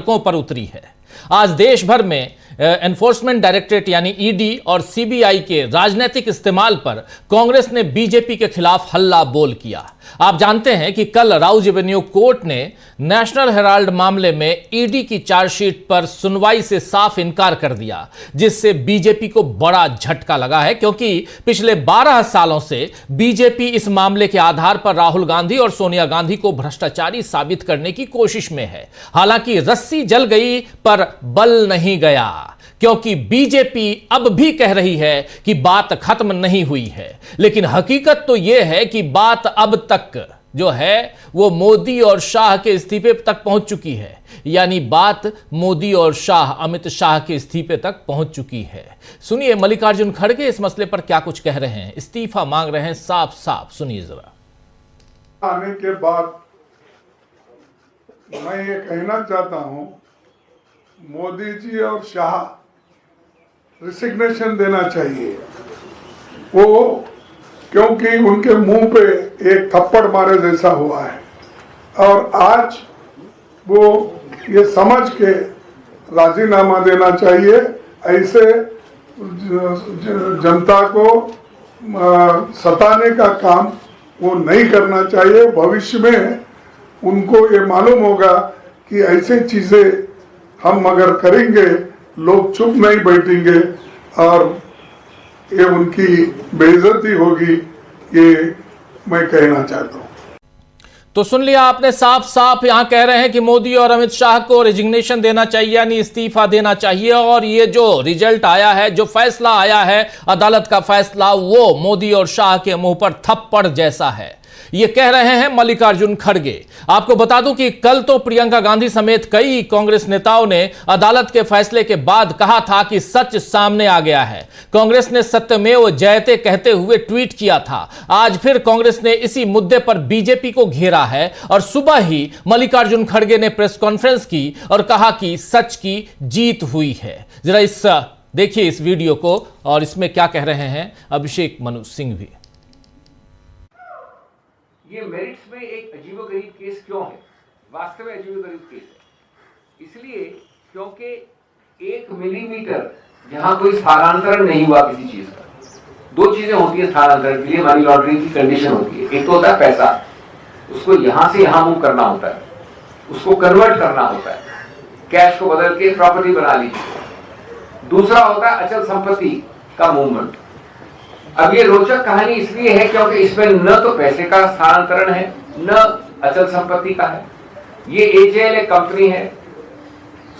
पर उतरी है। आज देश भर में एनफोर्समेंट डायरेक्टरेट यानी ईडी और सीबीआई के राजनीतिक इस्तेमाल पर कांग्रेस ने बीजेपी के खिलाफ हल्ला बोल किया। आप जानते हैं कि कल राउज एवेन्यू कोर्ट ने नेशनल हेराल्ड मामले में ईडी की चार्जशीट पर सुनवाई से साफ इनकार कर दिया, जिससे बीजेपी को बड़ा झटका लगा है, क्योंकि पिछले 12 सालों से बीजेपी इस मामले के आधार पर राहुल गांधी और सोनिया गांधी को भ्रष्टाचारी साबित करने की कोशिश में है। हालांकि रस्सी जल गई पर बल नहीं गया, क्योंकि बीजेपी अब भी कह रही है कि बात खत्म नहीं हुई है, लेकिन हकीकत तो यह है कि बात अब तक जो है वो मोदी और शाह के इस्तीफे तक पहुंच चुकी है। यानी बात मोदी और शाह, अमित शाह के इस्तीफे तक पहुंच चुकी है। सुनिए मल्लिकार्जुन खड़गे इस मसले पर क्या कुछ कह रहे हैं, इस्तीफा मांग रहे हैं साफ साफ, सुनिए जरा। आने के बाद मैं ये कहना चाहता हूं, मोदी जी और शाह रिसिग्नेशन देना चाहिए। वो क्योंकि उनके मुंह पे एक थप्पड़ मारे जैसा हुआ है, और आज वो ये समझ के राजीनामा देना चाहिए। ऐसे जनता को सताने का काम वो नहीं करना चाहिए। भविष्य में उनको ये मालूम होगा कि ऐसे चीजें हम अगर करेंगे लोग चुप नहीं बैठेंगे और ये उनकी बेइज्जती होगी, ये मैं कहना चाहता हूं। तो सुन लिया आपने, साफ साफ यहां कह रहे हैं कि मोदी और अमित शाह को रेजिग्नेशन देना चाहिए, यानी इस्तीफा देना चाहिए। और ये जो रिजल्ट आया है, जो फैसला आया है, अदालत का फैसला, वो मोदी और शाह के मुंह पर थप्पड़ जैसा है, ये कह रहे हैं मल्लिकार्जुन खड़गे। आपको बता दूं कि कल तो प्रियंका गांधी समेत कई कांग्रेस नेताओं ने अदालत के फैसले के बाद कहा था कि सच सामने आ गया है। कांग्रेस ने सत्यमेव जयते कहते हुए ट्वीट किया था। आज फिर कांग्रेस ने इसी मुद्दे पर बीजेपी को घेरा है, और सुबह ही मल्लिकार्जुन खड़गे ने प्रेस कॉन्फ्रेंस की और कहा कि सच की जीत हुई है। जरा देखिए इस वीडियो को, और इसमें क्या कह रहे हैं अभिषेक मनु सिंह भी। ये मेरिट्स में एक अजीबोगरीब केस क्यों है? वास्तव में अजीबोगरीब केस है इसलिए क्योंकि 1 मिलीमीटर जहां कोई स्थानांतरण नहीं हुआ किसी चीज का। 2 चीजें होती है स्थानांतरण के लिए, मनी लॉन्ड्रिंग की कंडीशन होती है। एक तो होता है पैसा, उसको यहां से यहां मूव करना होता है, उसको कन्वर्ट करना होता है, कैश को बदल के प्रॉपर्टी बना लीजिए। दूसरा होता है अचल संपत्ति का मूवमेंट। अब ये रोचक कहानी इसलिए है क्योंकि इसमें न तो पैसे का स्थानांतरण है, न अचल संपत्ति का है। ये एजेएल एक कंपनी है,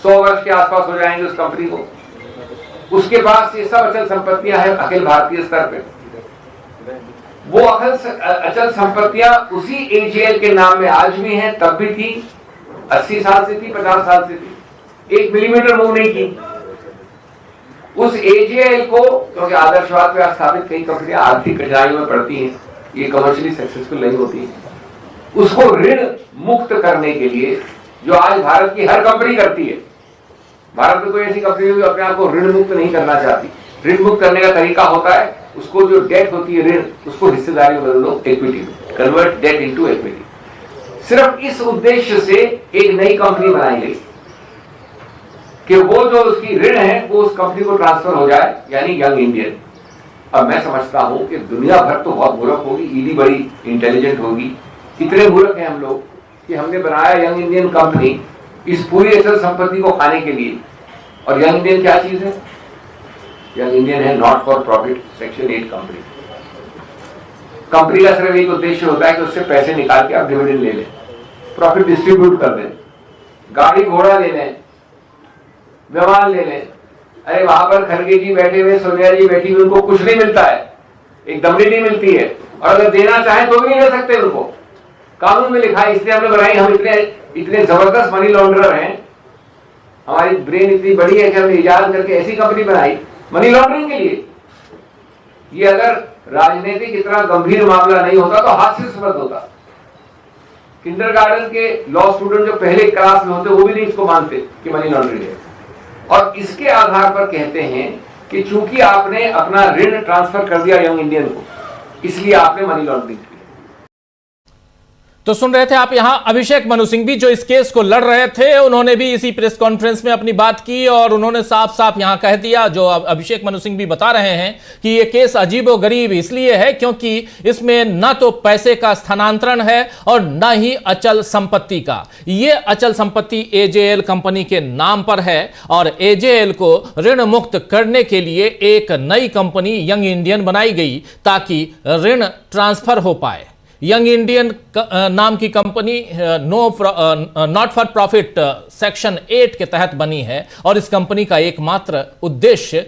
100 वर्ष के आसपास हो जाएंगे उस कंपनी को। उसके पास ये सब अचल संपत्तियां हैं अखिल भारतीय स्तर पे। वो अचल संपत्तियां उसी एजेएल के नाम में आज भी हैं, तब भी थी, 80 साल से थी, 50 साल से थी, 1 मिलीमीटर मूव नहीं की। उस एजेएल को, क्योंकि आदर्शवाद पे स्थापित कई कंपनियां आर्थिक कठिनाइयों में पड़ती हैं, ये कमर्शियली सक्सेसफुल नहीं होती है, उसको ऋण मुक्त करने के लिए, जो आज भारत की हर कंपनी करती है, भारत में कोई ऐसी कंपनी जो अपने आप को ऋण मुक्त नहीं करना चाहती। ऋण मुक्त करने का तरीका होता है, उसको जो डेट होती है ऋण, उसको हिस्सेदारी में बदल दो, इक्विटी में, कन्वर्ट डेट इनटू इक्विटी। सिर्फ इस उद्देश्य से एक नई कंपनी बनाई गई कि वो जो उसकी ऋण है वो उस कंपनी को ट्रांसफर हो जाए, यानी यंग इंडियन। अब मैं समझता हूं कि दुनिया भर तो बहुत मूर्ख होगी, ईडी बड़ी इंटेलिजेंट होगी। इतने मूर्ख हैं हम लोग कि हमने बनाया यंग इंडियन कंपनी इस पूरी अचल संपत्ति को खाने के लिए। और यंग इंडियन क्या चीज है? यंग इंडियन है not for profit section 8 company. Company का सिर्फ एक उद्देश्य होता है कि उससे पैसे निकाल के आप डिविडेंड ले लें, प्रॉफिट डिस्ट्रीब्यूट कर दें, गाड़ी घोड़ा ले लें, विमान ले लें। अरे वहां पर खड़गे जी बैठे हुए, सोनिया जी बैठी हुई, उनको कुछ नहीं मिलता है, एक दमड़ी नहीं मिलती है, और अगर देना चाहे तो भी नहीं दे सकते उनको। कानून में लिखा है, इसलिए हमने बनाई। हम इतने जबरदस्त मनी लॉन्ड्रर हैं, हमारी ब्रेन इतनी बड़ी है कि हमने इजाद करके ऐसी कंपनी बनाई मनी लॉन्ड्रिंग के लिए। ये अगर राजनीतिक इतना गंभीर मामला नहीं होता तो हास्यास्पद होता। किंडरगार्टन के लॉ स्टूडेंट जो पहले क्लास में होते वो भी नहीं इसको मानते कि मनी लॉन्ड्रिंग है, और इसके आधार पर कहते हैं कि चूंकि आपने अपना ऋण ट्रांसफर कर दिया यंग इंडियन को, इसलिए आपने मनी लॉन्ड्रिंग की। तो सुन रहे थे आप यहां अभिषेक मनु सिंह भी, जो इस केस को लड़ रहे थे, उन्होंने भी इसी प्रेस कॉन्फ्रेंस में अपनी बात की और उन्होंने साफ साफ यहां कह दिया, जो अभिषेक मनु सिंह भी बता रहे हैं कि यह केस अजीबोगरीब इसलिए है क्योंकि इसमें न तो पैसे का स्थानांतरण है और न ही अचल संपत्ति का। यह अचल संपत्ति एजेएल कंपनी के नाम पर है और एजेएल को ऋण मुक्त करने के लिए एक नई कंपनी यंग इंडियन बनाई गई ताकि ऋण ट्रांसफर हो पाए। यंग इंडियन नाम की company not for profit section 8 के तहत बनी है और इस कंपनी का एकमात्र उद्देश्य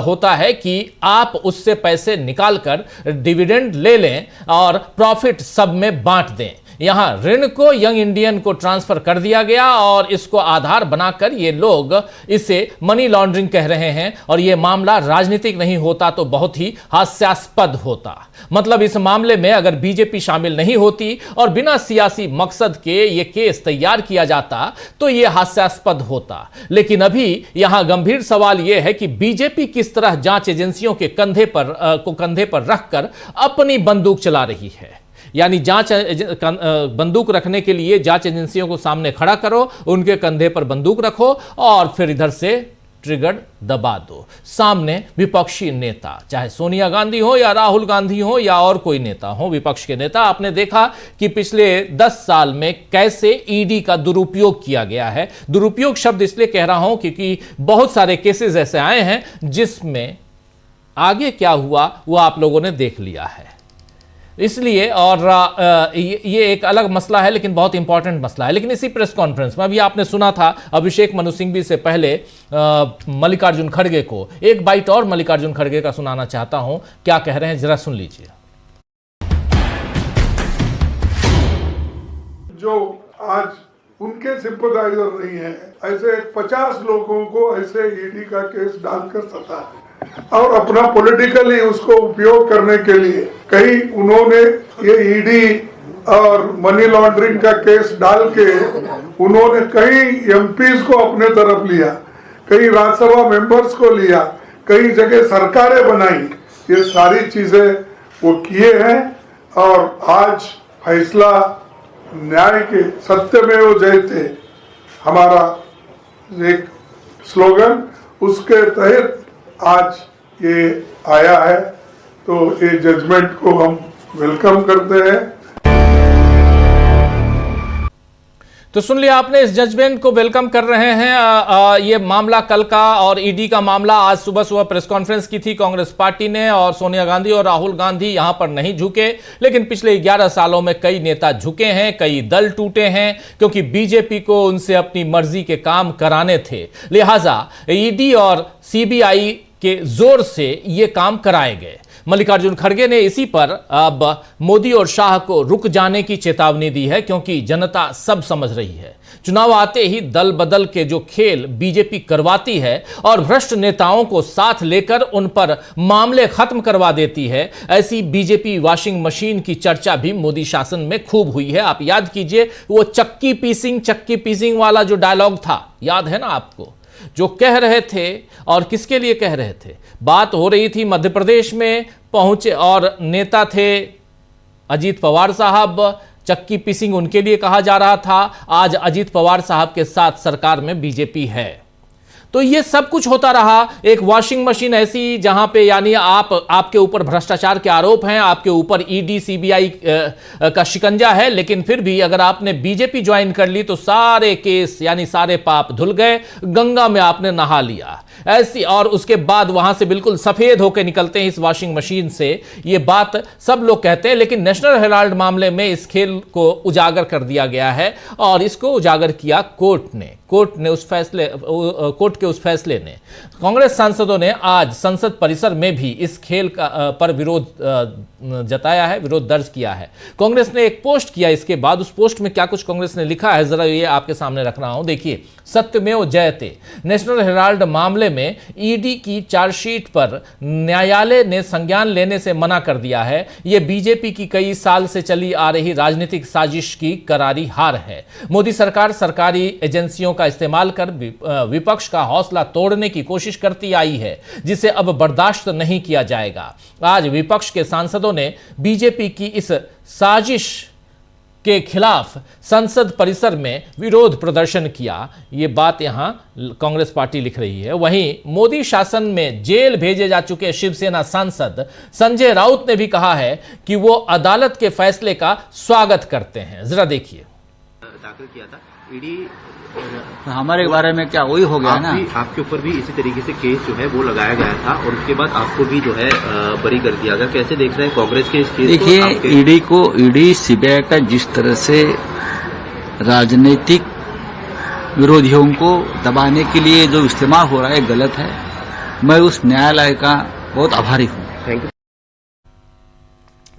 होता है कि आप उससे पैसे निकालकर डिविडेंड ले लें और प्रॉफिट सब में बांट दें। यहां ऋण को यंग इंडियन को ट्रांसफर कर दिया गया और इसको आधार बनाकर ये लोग इसे मनी लॉन्ड्रिंग कह रहे हैं और ये मामला राजनीतिक नहीं होता तो बहुत ही हास्यास्पद होता। मतलब इस मामले में अगर बीजेपी शामिल नहीं होती और बिना सियासी मकसद के ये केस तैयार किया जाता तो ये हास्यास्पद होता। लेकिन अभी यहां गंभीर सवाल यह है कि बीजेपी किस तरह जांच एजेंसियों के कंधे पर रखकर अपनी बंदूक चला रही है। यानी जांच बंदूक रखने के लिए जांच एजेंसियों को सामने खड़ा करो, उनके कंधे पर बंदूक रखो और फिर इधर से ट्रिगर दबा दो। सामने विपक्षी नेता, चाहे सोनिया गांधी हो या राहुल गांधी हो या और कोई नेता हो, विपक्ष के नेता, आपने देखा कि पिछले 10 साल में कैसे ईडी का दुरुपयोग किया गया है। दुरुपयोग शब्द इसलिए कह रहा हूं क्योंकि बहुत सारे केसेस ऐसे आए हैं जिसमें आगे क्या हुआ वो आप लोगों ने देख लिया है। इसलिए और ये एक अलग मसला है लेकिन बहुत इंपॉर्टेंट मसला है। लेकिन इसी प्रेस कॉन्फ्रेंस में अभी आपने सुना था अभिषेक मनु सिंघवी से पहले मल्लिकार्जुन खड़गे को, एक बाइट और मल्लिकार्जुन खड़गे का सुनाना चाहता हूं, क्या कह रहे हैं जरा सुन लीजिए। जो आज उनके सिंपथाइजर नहीं है, ऐसे 50 लोगों को ऐसे ईडी का केस डालकर सता है और अपना पॉलिटिकली उसको उपयोग करने के लिए कई उन्होंने ये ईडी और मनी लॉन्ड्रिंग का केस डाल के उन्होंने कई एमपीज को अपने तरफ लिया, कई राज्यसभा मेंबर्स को लिया, कई जगह सरकारें बनाई। ये सारी चीजें वो किए हैं और आज फैसला न्याय के सत्यमेव जयते हमारा एक स्लोगन, उसके तहत आज ये आया है। तो ये जजमेंट को हम वेलकम करते हैं। तो सुन लिया आपने, इस जजमेंट को वेलकम कर रहे हैं। ये मामला कल का और ईडी का मामला आज सुबह प्रेस कॉन्फ्रेंस की थी कांग्रेस पार्टी ने और सोनिया गांधी और राहुल गांधी यहां पर नहीं झुके, लेकिन पिछले 11 सालों में कई नेता झुके हैं, कई दल टूटे हैं क्योंकि बीजेपी को उनसे अपनी मर्जी के काम कराने थे। लिहाजा ईडी और सीबीआई के जोर से ये काम कराए गए। मल्लिकार्जुन खड़गे ने इसी पर अब मोदी और शाह को रुक जाने की चेतावनी दी है क्योंकि जनता सब समझ रही है। चुनाव आते ही दल बदल के जो खेल बीजेपी करवाती है और भ्रष्ट नेताओं को साथ लेकर उन पर मामले खत्म करवा देती है, ऐसी बीजेपी वॉशिंग मशीन की चर्चा भी मोदी शासन में खूब हुई है। आप याद कीजिए वो चक्की पीसिंग वाला जो डायलॉग था, याद है ना आपको, जो कह रहे थे और किसके लिए कह रहे थे। बात हो रही थी मध्य प्रदेश में पहुंचे और नेता थे अजीत पवार साहब, चक्की पीसिंग उनके लिए कहा जा रहा था। आज अजीत पवार साहब के साथ सरकार में बीजेपी है। तो ये सब कुछ होता रहा, एक वॉशिंग मशीन ऐसी जहां पे यानी आपके ऊपर भ्रष्टाचार के आरोप हैं, आपके ऊपर ईडी सीबीआई का शिकंजा है, लेकिन फिर भी अगर आपने बीजेपी ज्वाइन कर ली तो सारे केस यानी सारे पाप धुल गए, गंगा में आपने नहा लिया ऐसी। और उसके बाद वहां से बिल्कुल सफेद होकर निकलते हैं इस वॉशिंग मशीन से, ये बात सब लोग कहते हैं। लेकिन नेशनल हेराल्ड मामले में इस खेल को उजागर कर दिया गया है और इसको उजागर किया कोर्ट के उस फैसले ने। कांग्रेस सांसदों ने आज संसद परिसर में भी इस खेल पर विरोध जताया है, विरोध दर्ज किया है। कांग्रेस ने एक पोस्ट किया, इसके बाद उस पोस्ट में क्या कुछ कांग्रेस ने लिखा है जरा ये आपके सामने रख रहा हूं, देखिए। सत्यमेव जयते, नेशनल हेराल्ड मामले में ईडी की चार्जशीट पर न्यायालय ने संज्ञान लेने से मना कर दिया है। यह बीजेपी की कई साल से चली आ रही राजनीतिक साजिश की करारी हार है। मोदी सरकार सरकारी एजेंसियों का इस्तेमाल कर विपक्ष का हौसला तोड़ने की कोशिश करती आई है, जिसे अब बर्दाश्त नहीं किया जाएगा। आज विपक्ष के सांसदों ने बीजेपी की इस साजिश के खिलाफ संसद परिसर में विरोध प्रदर्शन किया। ये बात यहां कांग्रेस पार्टी लिख रही है। वहीं मोदी शासन में जेल भेजे जा चुके शिवसेना सांसद संजय राउत ने भी कहा है कि वो अदालत के फैसले का स्वागत करते हैं। जरा देखिए। दाखिल किया था ईडी, हमारे बारे में क्या वही हो गया ना। आपके ऊपर भी इसी तरीके से केस जो है वो लगाया गया था और उसके बाद आपको भी जो है बरी कर दिया गया। कैसे देख रहे हैं कांग्रेस के इस केस को? देखिए, ईडी सीबीआई का जिस तरह से राजनीतिक विरोधियों को दबाने के लिए जो इस्तेमाल हो रहा है गलत है। मैं उस न्यायालय का बहुत आभारी हूँ। Thank you.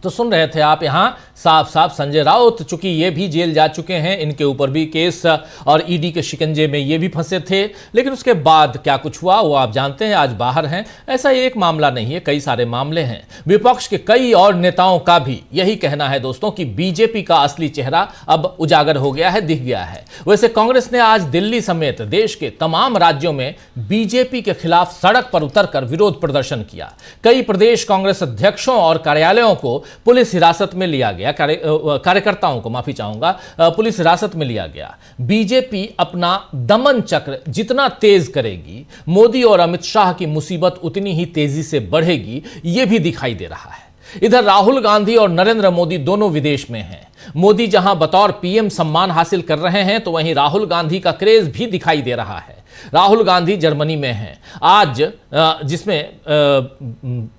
तो सुन रहे थे आप यहां साफ साफ संजय राउत, चूंकि ये भी जेल जा चुके हैं, इनके ऊपर भी केस और ईडी के शिकंजे में ये भी फंसे थे, लेकिन उसके बाद क्या कुछ हुआ वो आप जानते हैं। आज बाहर हैं। ऐसा एक मामला नहीं है, कई सारे मामले हैं। विपक्ष के कई और नेताओं का भी यही कहना है दोस्तों कि बीजेपी का असली चेहरा अब उजागर हो गया है, दिख गया है। वैसे कांग्रेस ने आज दिल्ली समेत देश के तमाम राज्यों में बीजेपी के खिलाफ सड़क पर उतरकर विरोध प्रदर्शन किया। कई प्रदेश कांग्रेस अध्यक्षों और कार्यालयों को पुलिस हिरासत में लिया गया, कार्यकर्ताओं को माफी चाहूंगा, पुलिस हिरासत में लिया गया। बीजेपी अपना दमन चक्र जितना तेज करेगी, मोदी और अमित शाह की मुसीबत उतनी ही तेजी से बढ़ेगी, यह भी दिखाई दे रहा है। इधर राहुल गांधी और नरेंद्र मोदी दोनों विदेश में हैं। मोदी जहां बतौर पीएम सम्मान हासिल कर रहे हैं, तो वहीं राहुल गांधी का क्रेज भी दिखाई दे रहा है। राहुल गांधी जर्मनी में हैं आज, जिसमें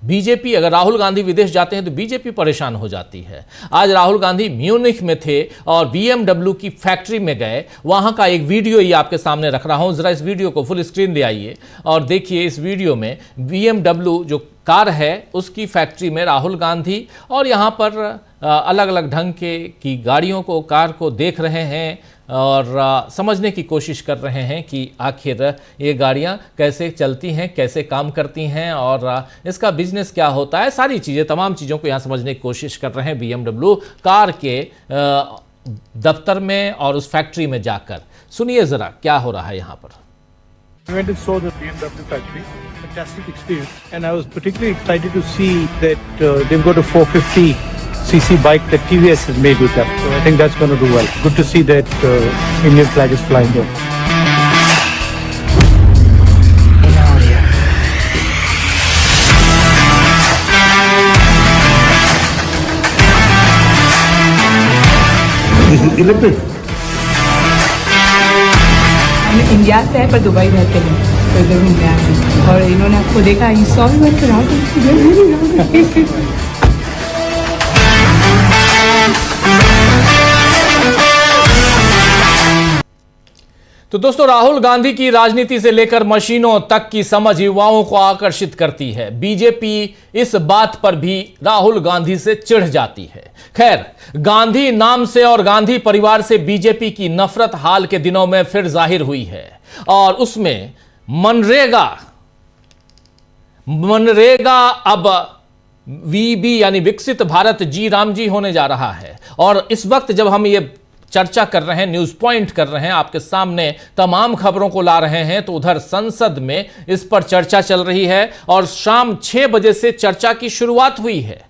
बीजेपी, अगर राहुल गांधी विदेश जाते हैं तो बीजेपी परेशान हो जाती है। आज राहुल गांधी म्यूनिख में थे और BMW की फैक्ट्री में गए। वहां का एक वीडियो ही आपके सामने रख रहा हूं, जरा इस वीडियो को फुल स्क्रीन ले आइए और देखिए। इस वीडियो में BMW जो कार है उसकी फैक्ट्री में राहुल गांधी और यहां पर अलग अलग ढंग की गाड़ियों को, कार को देख रहे हैं और समझने की कोशिश कर रहे हैं कि आखिर ये गाड़ियां कैसे चलती हैं, कैसे काम करती हैं और इसका बिजनेस क्या होता है। सारी चीज़ें, तमाम चीज़ों को यहाँ समझने की कोशिश कर रहे हैं BMW कार के दफ्तर में और उस फैक्ट्री में जाकर। सुनिए ज़रा क्या हो रहा है यहाँ पर। I went and saw the BMW factory. Fantastic experience, and I was particularly excited to see that they've got a 450cc bike that TVS has made with them. So I think that's going to do well. Good to see that Indian flag is flying there. This is electric. हम India से है पर Dubai रहते हैं, तो इधर घूमने आए हैं और इन्होंने आपको देखा, he saw me went around. तो दोस्तों, राहुल गांधी की राजनीति से लेकर मशीनों तक की समझ युवाओं को आकर्षित करती है। बीजेपी इस बात पर भी राहुल गांधी से चिढ़ जाती है। खैर, गांधी नाम से और गांधी परिवार से बीजेपी की नफरत हाल के दिनों में फिर जाहिर हुई है और उसमें मनरेगा अब VB यानी विकसित भारत जी राम जी होने जा रहा है। और इस वक्त जब हम ये चर्चा कर रहे हैं, न्यूज पॉइंट कर रहे हैं, आपके सामने तमाम खबरों को ला रहे हैं, तो उधर संसद में इस पर चर्चा चल रही है और शाम 6 बजे से चर्चा की शुरुआत हुई है।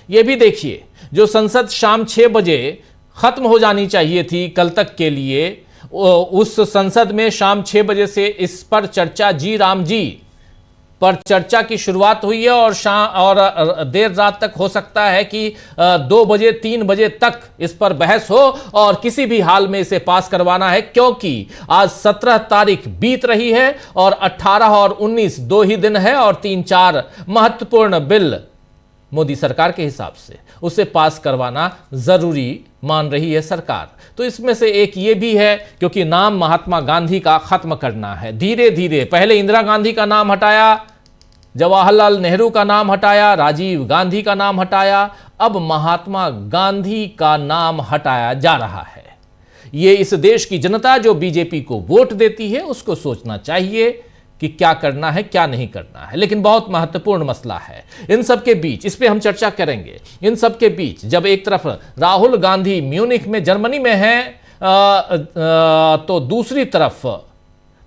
यह भी देखिए, जो संसद शाम 6 बजे खत्म हो जानी चाहिए थी कल तक के लिए, उस संसद में शाम 6 बजे से इस पर चर्चा, जी राम जी पर चर्चा की शुरुआत हुई है और देर रात तक हो सकता है कि 2 बजे 3 बजे तक इस पर बहस हो और किसी भी हाल में इसे पास करवाना है, क्योंकि आज 17 तारीख बीत रही है और 18 और 19 2 ही दिन है और 3-4 महत्वपूर्ण बिल मोदी सरकार के हिसाब से उसे पास करवाना जरूरी मान रही है सरकार। तो इसमें से एक ये भी है, क्योंकि नाम महात्मा गांधी का खत्म करना है धीरे धीरे। पहले इंदिरा गांधी का नाम हटाया, जवाहरलाल नेहरू का नाम हटाया, राजीव गांधी का नाम हटाया, अब महात्मा गांधी का नाम हटाया जा रहा है। ये इस देश की जनता जो बीजेपी को वोट देती है उसको सोचना चाहिए कि क्या करना है, क्या नहीं करना है। लेकिन बहुत महत्वपूर्ण मसला है इन सब के बीच, इस पे हम चर्चा करेंगे। इन सब के बीच जब एक तरफ राहुल गांधी म्यूनिख में, जर्मनी में हैं, तो दूसरी तरफ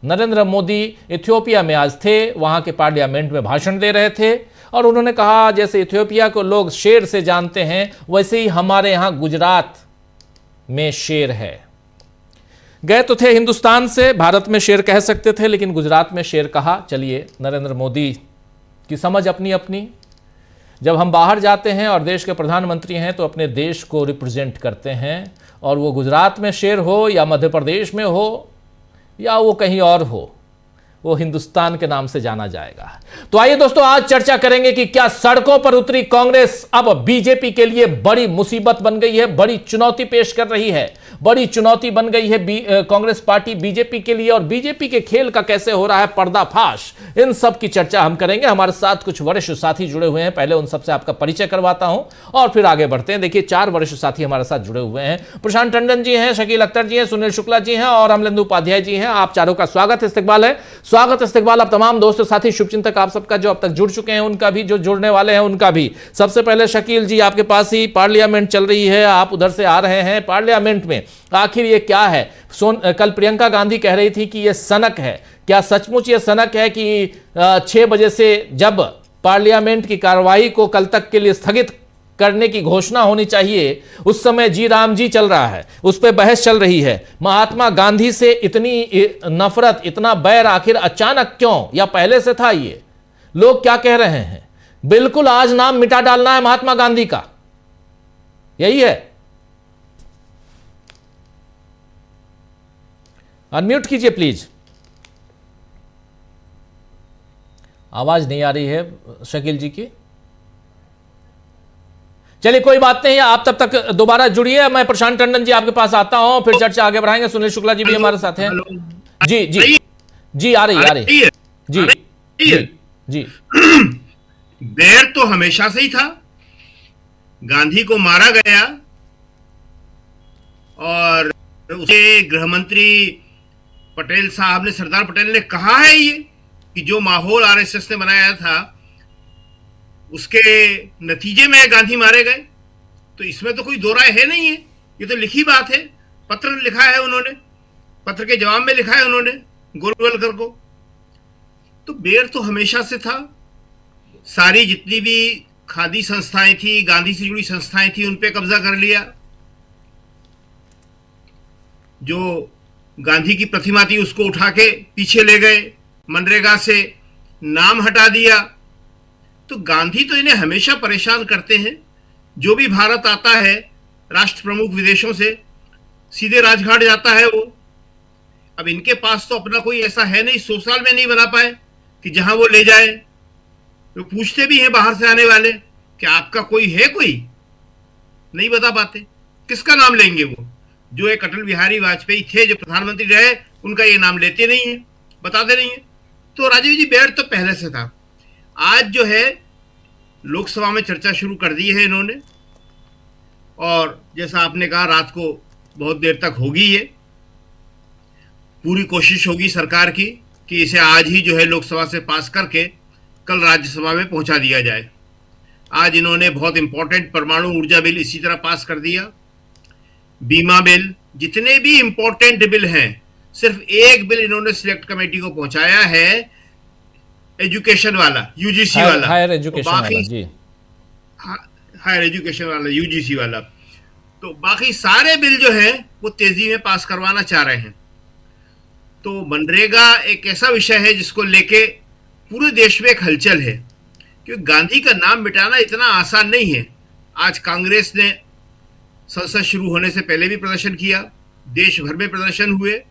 नरेंद्र मोदी इथियोपिया में आज थे, वहां के पार्लियामेंट में भाषण दे रहे थे और उन्होंने कहा जैसे इथियोपिया को लोग शेर से जानते हैं, वैसे ही हमारे यहां गुजरात में शेर है। गए तो थे हिंदुस्तान से, भारत में शेर कह सकते थे, लेकिन गुजरात में शेर कहा। चलिए, नरेंद्र मोदी की समझ अपनी अपनी। जब हम बाहर जाते हैं और देश के प्रधानमंत्री हैं तो अपने देश को रिप्रेजेंट करते हैं, और वो गुजरात में शेर हो या मध्य प्रदेश में हो या वो कहीं और हो, वो हिंदुस्तान के नाम से जाना जाएगा। तो आइए दोस्तों, आज चर्चा करेंगे कि क्या सड़कों पर उतरी कांग्रेस अब बीजेपी के लिए बड़ी मुसीबत बन गई है, बड़ी चुनौती पेश कर रही है, बड़ी चुनौती बन गई है कांग्रेस पार्टी बीजेपी के लिए, और बीजेपी के खेल का कैसे हो रहा है पर्दाफाश। इन सब की चर्चा हम करेंगे। हमारे साथ कुछ वरिष्ठ साथी जुड़े हुए हैं, पहले उन सबसे आपका परिचय करवाता हूं और फिर आगे बढ़ते हैं। देखिए, 4 वरिष्ठ साथी हमारे साथ जुड़े हुए हैं। प्रशांत टंडन जी हैं, शकील अख्तर जी हैं, सुनील शुक्ला जी हैं और अमलेंदु उपाध्याय जी हैं। आप चारों का स्वागत इस्तकबाल है। स्वागत इस्तकबाल आप तमाम दोस्तों, साथी, शुभचिंतक आप सबका, जो अब तक जुड़ चुके हैं उनका भी, जो जुड़ने वाले हैं उनका भी। सबसे पहले शकील जी, आपके पास ही पार्लियामेंट चल रही है, आप उधर से आ रहे हैं। पार्लियामेंट में आखिर ये क्या है? कल प्रियंका गांधी कह रही थी कि ये सनक है। क्या सचमुच ये सनक है कि 6 बजे से जब पार्लियामेंट की कार्रवाई को कल तक के लिए स्थगित करने की घोषणा होनी चाहिए, उस समय जी राम जी चल रहा है, उस पर बहस चल रही है। महात्मा गांधी से इतनी नफरत, इतना बैर आखिर अचानक क्यों, या पहले से था? ये लोग क्या कह रहे हैं? बिल्कुल आज नाम मिटा डालना है महात्मा गांधी का, यही है। अनम्यूट कीजिए प्लीज, आवाज नहीं आ रही है शकील जी की। चलिए कोई बात नहीं, आप तब तक दोबारा जुड़िए। मैं प्रशांत टंडन जी आपके पास आता हूं, फिर चर्चा आगे बढ़ाएंगे। सुनील शुक्ला जी भी हमारे साथ हैं। जी जी जी, आ रही है जी जी जी। बैर तो हमेशा से ही था। गांधी को मारा गया और उसे गृहमंत्री पटेल साहब ने, सरदार पटेल ने कहा है ये कि जो माहौल आरएसएस ने बनाया था उसके नतीजे में गांधी मारे गए। तो इसमें तो कोई दो राय है नहीं है, ये तो लिखी बात है। पत्र लिखा है उन्होंने, पत्र के जवाब में लिखा है उन्होंने गोलवलकर को। तो बैर तो हमेशा से था। सारी जितनी भी खादी संस्थाएं थी, गांधी से जुड़ी संस्थाएं थी, उन पे कब्जा कर लिया। जो गांधी की प्रतिमा थी उसको उठा के पीछे ले गए, मनरेगा से नाम हटा दिया। तो गांधी तो इन्हें हमेशा परेशान करते हैं। जो भी भारत आता है राष्ट्र प्रमुख विदेशों से, सीधे राजघाट जाता है वो। अब इनके पास तो अपना कोई ऐसा है नहीं, 100 साल में नहीं बना पाए कि जहां वो ले जाए। वो पूछते भी हैं बाहर से आने वाले कि आपका कोई है, कोई नहीं बता पाते। किसका नाम लेंगे? वो जो एक अटल बिहारी वाजपेयी थे जो प्रधानमंत्री रहे, उनका ये नाम लेते नहीं है, बताते नहीं है। तो राजीव जी, बैर तो पहले से था। आज जो है लोकसभा में चर्चा शुरू कर दी है इन्होंने, और जैसा आपने कहा रात को बहुत देर तक होगी। ये पूरी कोशिश होगी सरकार की कि इसे आज ही जो है लोकसभा से पास करके कल राज्यसभा में पहुंचा दिया जाए। आज इन्होंने बहुत इंपॉर्टेंट परमाणु ऊर्जा बिल इसी तरह पास कर दिया, बीमा बिल, जितने भी इंपॉर्टेंट बिल हैं, सिर्फ एक बिल इन्होंने सिलेक्ट कमेटी को पहुंचाया है, एजुकेशन वाला, यूजीसी वाला, हायर एजुकेशन वाला जी, हायर एजुकेशन वाला, यूजीसी वाला। तो बाकी सारे बिल जो हैं वो तेजी में पास करवाना चाह रहे हैं। तो मनरेगा एक ऐसा विषय है जिसको लेके पूरे देश में एक हलचल है, क्योंकि गांधी का नाम मिटाना इतना आसान नहीं है। आज कांग्रेस ने संसद शुरू होने से पहले भी प्रदर्शन किया, देश भर में प्रदर्शन हुए,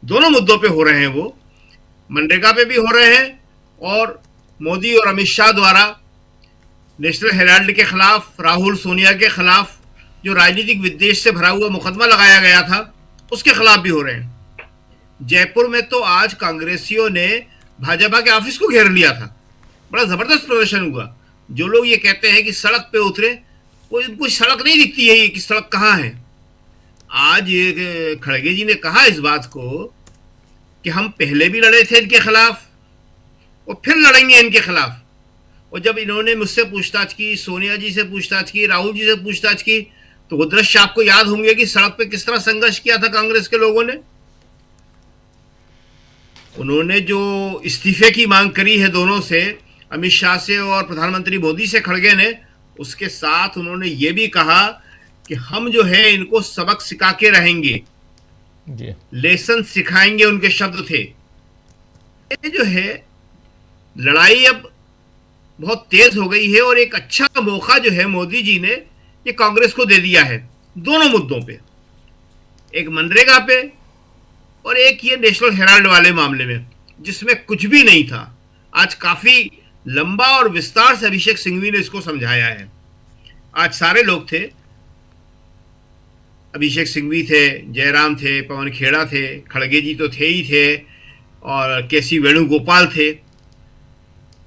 दोनों मुद्दों पे हो रहे हैं। वो मनरेगा पे भी हो रहे हैं, और मोदी और अमित शाह द्वारा नेशनल हेराल्ड के खिलाफ, राहुल सोनिया के खिलाफ जो राजनीतिक विद्वेष से भरा हुआ मुकदमा लगाया गया था, उसके खिलाफ भी हो रहे हैं। जयपुर में तो आज कांग्रेसियों ने भाजपा के ऑफिस को घेर लिया था, बड़ा जबरदस्त प्रदर्शन हुआ। जो लोग ये कहते हैं कि सड़क पे उतरे, वो इनको सड़क नहीं दिखती है कि सड़क कहाँ है। आज ये खड़गे जी ने कहा इस बात को कि हम पहले भी लड़े थे इनके खिलाफ और फिर लड़ेंगे इनके खिलाफ। और जब इन्होंने मुझसे पूछताछ की, सोनिया जी से पूछताछ की, राहुल जी से पूछताछ की, तो वो दृश्य आपको याद होंगे कि सड़क पे किस तरह संघर्ष किया था कांग्रेस के लोगों ने। उन्होंने जो इस्तीफे की मांग करी है दोनों से, अमित शाह से और प्रधानमंत्री मोदी से, खड़गे ने, उसके साथ उन्होंने ये भी कहा कि हम जो है इनको सबक सिखा के रहेंगे, जी लेसन सिखाएंगे, उनके शब्द थे। ये जो है लड़ाई अब बहुत तेज हो गई है और एक अच्छा मौका जो है मोदी जी ने ये कांग्रेस को दे दिया है दोनों मुद्दों पे, एक मनरेगा पे और एक ये नेशनल हेराल्ड वाले मामले में, जिसमें कुछ भी नहीं था। आज काफी लंबा और विस्तार से अभिषेक सिंघवी ने इसको समझाया है। आज सारे लोग थे, अभिषेक सिंघवी थे, जयराम थे, पवन खेड़ा थे, खड़गे जी तो थे ही थे, और केसी वेणुगोपाल थे।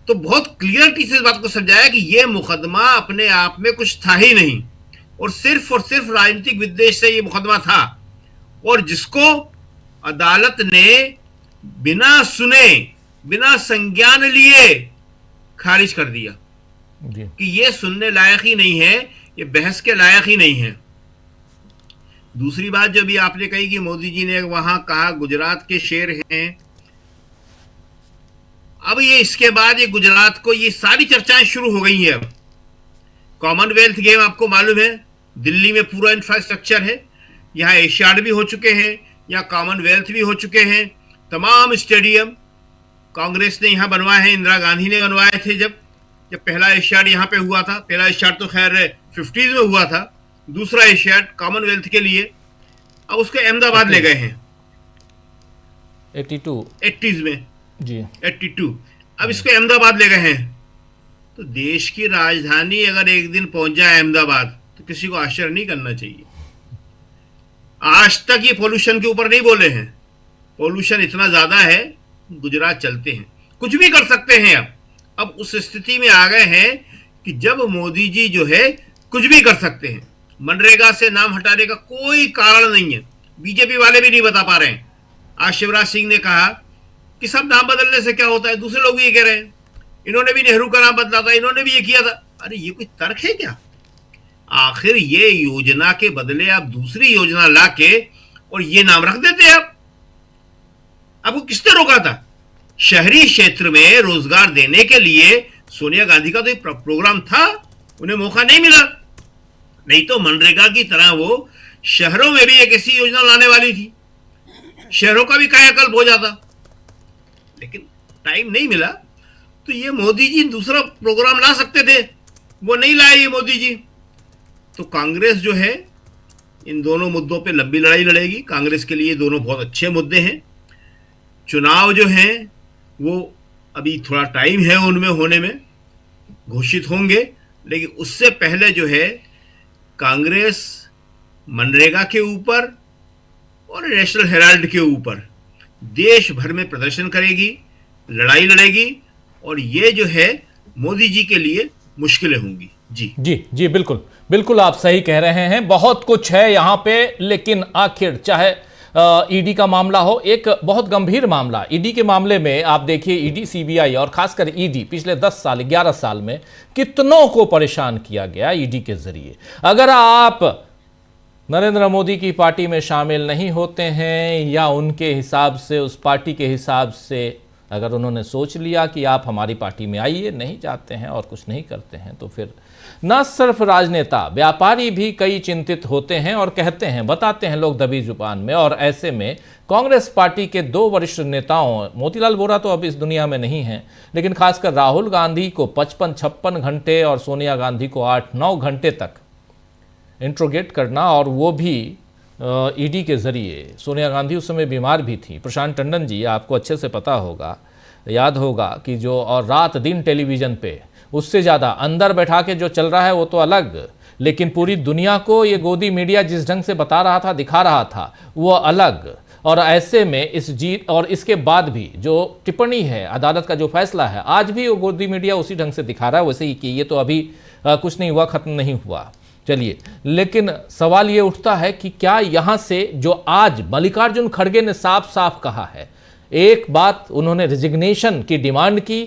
तो बहुत क्लियरिटी से इस बात को समझाया कि यह मुकदमा अपने आप में कुछ था ही नहीं और सिर्फ राजनीतिक विद्वेष से ये मुकदमा था, और जिसको अदालत ने बिना सुने, बिना संज्ञान लिए खारिज कर दिया जी कि ये सुनने लायक ही नहीं है, ये बहस के लायक ही नहीं है। दूसरी बात जो भी आपने कही कि मोदी जी ने वहां कहा गुजरात के शेर हैं, अब ये इसके बाद ये गुजरात को ये सारी चर्चाएं शुरू हो गई हैं। अब कॉमनवेल्थ गेम आपको मालूम है, दिल्ली में पूरा इंफ्रास्ट्रक्चर है, यहाँ एशियाड भी हो चुके हैं, यहाँ कॉमनवेल्थ भी हो चुके हैं, तमाम स्टेडियम कांग्रेस ने यहाँ बनवाए हैं, इंदिरा गांधी ने बनवाए थे जब पहला एशियाड यहाँ पे हुआ था। पहला एशियाड तो खैर 50s में हुआ था, दूसरा एशियाड कॉमनवेल्थ के लिए अब उसको अहमदाबाद ले गए हैं 80s में जी 82, अब इसको अहमदाबाद ले गए हैं। तो देश की राजधानी अगर एक दिन पहुंच जाए अहमदाबाद तो किसी को आश्चर्य नहीं करना चाहिए। आज तक ये पोल्यूशन के ऊपर नहीं बोले हैं, पोल्यूशन इतना ज्यादा है, गुजरात चलते हैं, कुछ भी कर सकते हैं। अब उस स्थिति में आ गए हैं कि जब मोदी जी जो है कुछ भी कर सकते हैं। मनरेगा से नाम हटाने का कोई कारण नहीं है, बीजेपी वाले भी नहीं बता पा रहे हैं। आज शिवराज सिंह ने कहा कि सब नाम बदलने से क्या होता है, दूसरे लोग भी ये कह रहे हैं, इन्होंने भी नेहरू का नाम बदला था, इन्होंने भी ये किया था। अरे ये कोई तर्क है क्या? आखिर ये योजना के बदले आप दूसरी योजना लाके और ये नाम रख देते आप। आपको किसने रोका था? शहरी क्षेत्र में रोजगार देने के लिए सोनिया गांधी का तो एक प्रोग्राम था, उन्हें मौका नहीं मिला। नहीं तो मनरेगा की तरह वो शहरों में भी एक ऐसी योजना लाने वाली थी, शहरों का भी कायाकल्प हो जाता, लेकिन टाइम नहीं मिला। तो ये मोदी जी दूसरा प्रोग्राम ला सकते थे, वो नहीं लाए ये मोदी जी। तो कांग्रेस जो है इन दोनों मुद्दों पे लंबी लड़ाई लड़ेगी। कांग्रेस के लिए दोनों बहुत अच्छे मुद्दे हैं। चुनाव जो हैं वो अभी थोड़ा टाइम है उनमें होने में, घोषित होंगे, लेकिन उससे पहले जो है कांग्रेस मनरेगा के ऊपर और नेशनल हेराल्ड के ऊपर देश भर में प्रदर्शन करेगी, लड़ाई लड़ेगी, और ये जो है मोदी जी के लिए मुश्किलें होंगी। जी जी जी बिल्कुल बिल्कुल आप सही कह रहे हैं। बहुत कुछ है यहाँ पे, लेकिन आखिर चाहे ईडी का मामला हो, एक बहुत गंभीर मामला ईडी के मामले में आप देखिए, ईडी सीबीआई और खासकर ईडी पिछले 10 साल 11 साल में कितनों को परेशान किया गया ईडी के जरिए। अगर आप नरेंद्र मोदी की पार्टी में शामिल नहीं होते हैं या उनके हिसाब से, उस पार्टी के हिसाब से अगर उन्होंने सोच लिया कि आप हमारी पार्टी में आइए, नहीं जाते हैं और कुछ नहीं करते हैं, तो फिर न सिर्फ राजनेता, व्यापारी भी कई चिंतित होते हैं और कहते हैं, बताते हैं लोग दबी जुबान में। और ऐसे में कांग्रेस पार्टी के 2 वरिष्ठ नेताओं, मोतीलाल वोरा तो अब इस दुनिया में नहीं हैं, लेकिन खासकर राहुल गांधी को 55-56 घंटे और सोनिया गांधी को 8-9 घंटे तक इंट्रोगेट करना, और वो भी ईडी के जरिए। सोनिया गांधी उस समय बीमार भी थी। प्रशांत टंडन जी, आपको अच्छे से पता होगा, याद होगा कि जो और रात दिन टेलीविजन पे, उससे ज़्यादा अंदर बैठा के जो चल रहा है वो तो अलग, लेकिन पूरी दुनिया को ये गोदी मीडिया जिस ढंग से बता रहा था, दिखा रहा था, वो अलग। और ऐसे में इस जीत और इसके बाद भी जो टिप्पणी है, अदालत का जो फैसला है, आज भी वो गोदी मीडिया उसी ढंग से दिखा रहा है, वैसे ही कि ये तो अभी कुछ नहीं हुआ, ख़त्म नहीं हुआ। चलिए, लेकिन सवाल ये उठता है कि क्या यहाँ से जो आज मल्लिकार्जुन खड़गे ने साफ साफ कहा है, एक बात उन्होंने रिजिग्नेशन की डिमांड की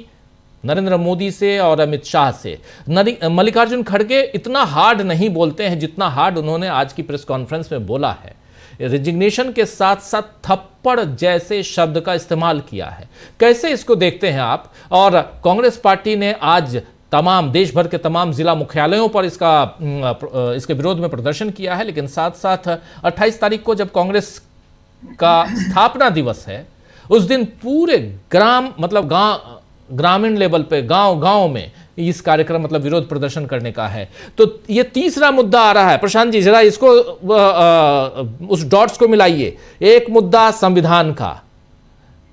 नरेंद्र मोदी से और अमित शाह से। मल्लिकार्जुन खड़गे इतना हार्ड नहीं बोलते हैं जितना हार्ड उन्होंने आज की प्रेस कॉन्फ्रेंस में बोला है। रिजिग्नेशन के साथ साथ थप्पड़ जैसे शब्द का इस्तेमाल किया है। कैसे इसको देखते हैं आप? और कांग्रेस पार्टी ने आज तमाम देश भर के तमाम जिला मुख्यालयों पर इसके विरोध में प्रदर्शन किया है। लेकिन साथ साथ 28 तारीख को जब कांग्रेस का स्थापना दिवस है, उस दिन पूरे ग्रामीण लेवल पे गांव में इस कार्यक्रम विरोध प्रदर्शन करने का है। तो ये तीसरा मुद्दा आ रहा है। प्रशांत जी जरा इसको उस डॉट्स को मिलाइए। एक मुद्दा संविधान का,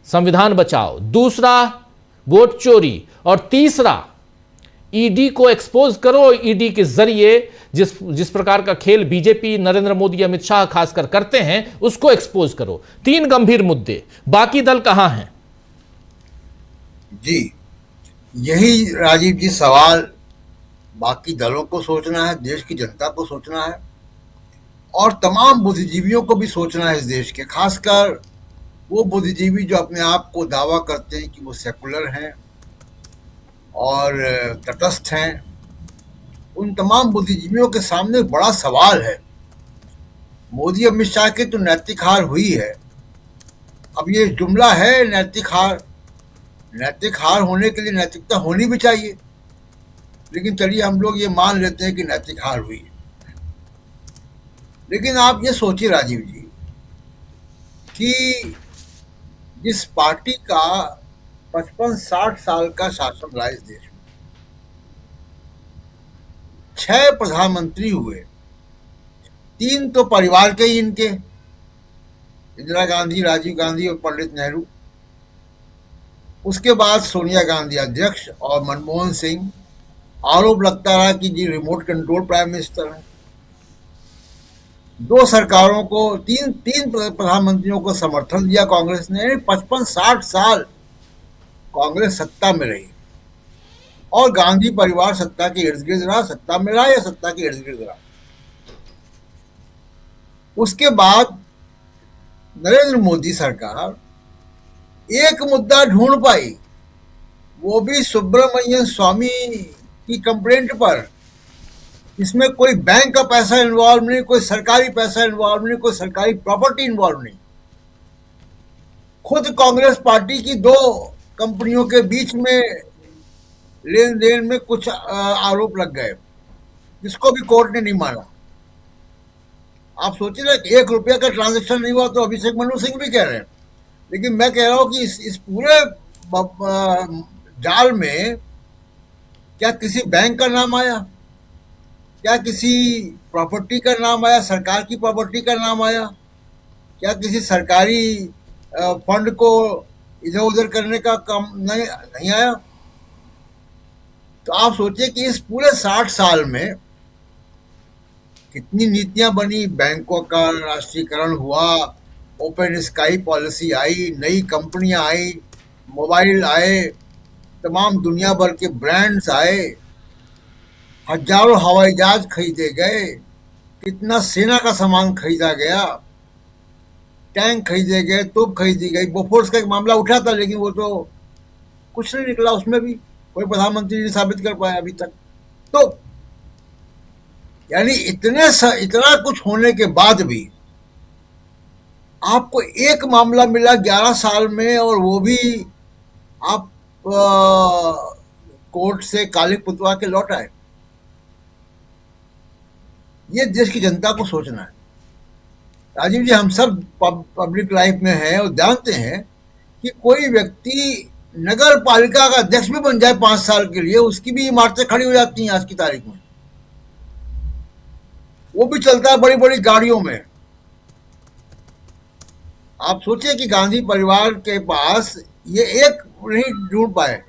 संविधान बचाओ, दूसरा वोट चोरी, और तीसरा ईडी को एक्सपोज करो। ईडी के जरिए जिस प्रकार का खेल बीजेपी, नरेंद्र मोदी, अमित शाह खासकर करते हैं, उसको एक्सपोज करो। 3 गंभीर मुद्दे। बाकी दल कहां हैं? जी, यही राजीव जी सवाल बाकी दलों को सोचना है, देश की जनता को सोचना है, और तमाम बुद्धिजीवियों को भी सोचना है इस देश के। खासकर वो बुद्धिजीवी जो अपने आप को दावा करते हैं कि वो सेकुलर हैं और तटस्थ हैं, उन तमाम बुद्धिजीवियों के सामने बड़ा सवाल है। मोदी अमित शाह की तो नैतिक हार हुई है। अब ये जुमला है नैतिक हार, नैतिक हार होने के लिए नैतिकता होनी भी चाहिए, लेकिन चलिए हम लोग ये मान लेते हैं कि नैतिक हार हुई है। लेकिन आप ये सोचिए राजीव जी कि जिस पार्टी का 55-60 साल का शासन रहा इस देश में, 6 प्रधानमंत्री हुए, 3 तो परिवार के ही इनके, इंदिरा गांधी, राजीव गांधी और पंडित नेहरू। उसके बाद सोनिया गांधी अध्यक्ष और मनमोहन सिंह, आरोप लगता रहा कि जी रिमोट कंट्रोल प्राइम मिनिस्टर है। 2 सरकारों को, तीन प्रधानमंत्रियों को समर्थन दिया कांग्रेस ने। 55-60 साल कांग्रेस सत्ता में रही और गांधी परिवार सत्ता के इर्द गिर्द रहा, सत्ता में रहा या सत्ता के इर्द गिर्द रहा। उसके बाद नरेंद्र मोदी सरकार एक मुद्दा ढूंढ पाई, वो भी सुब्रमण्यम स्वामी की कंप्लेंट पर। इसमें कोई बैंक का पैसा इन्वॉल्व नहीं, कोई सरकारी पैसा इन्वॉल्व नहीं, कोई सरकारी प्रॉपर्टी इन्वॉल्व नहीं। खुद कांग्रेस पार्टी की 2 कंपनियों के बीच में लेन देन में कुछ आरोप लग गए, जिसको भी कोर्ट ने नहीं माना। आप सोचिए ना, 1 रुपया का ट्रांजैक्शन नहीं हुआ तो अभिषेक मनु सिंह भी कह रहे हैं। लेकिन मैं कह रहा हूं कि इस पूरे जाल में क्या किसी बैंक का नाम आया? क्या किसी प्रॉपर्टी का नाम आया? सरकार की प्रॉपर्टी का नाम आया? क्या किसी सरकारी फंड को इधर उधर करने का काम नहीं आया? तो आप सोचिए कि इस पूरे 60 साल में कितनी नीतियां बनी। बैंकों का राष्ट्रीयकरण हुआ, ओपन स्काई पॉलिसी आई, नई कंपनियां आई, मोबाइल आए, तमाम दुनिया भर के ब्रांड्स आए, हजारों हवाई जहाज खरीदे गए, कितना सेना का सामान खरीदा गया, टैंक खरीदे गए, तोप खरीदी गई। बोफोर्स का एक मामला उठा था, लेकिन वो तो कुछ नहीं निकला, उसमें भी कोई प्रधानमंत्री नहीं साबित कर पाया अभी तक। तो यानी इतना कुछ होने के बाद भी आपको एक मामला मिला 11 साल में, और वो भी आप कोर्ट से काले पुतवा के लौट आए। ये देश की जनता को सोचना है राजीव जी। हम सब पब्लिक लाइफ में हैं और जानते हैं कि कोई व्यक्ति नगर पालिका का अध्यक्ष भी बन जाए 5 साल के लिए, उसकी भी इमारतें खड़ी हो जाती हैं आज की तारीख में। वो भी चलता है बड़ी बड़ी गाड़ियों में। आप सोचिए कि गांधी परिवार के पास ये एक नहीं ढूंढ पाए,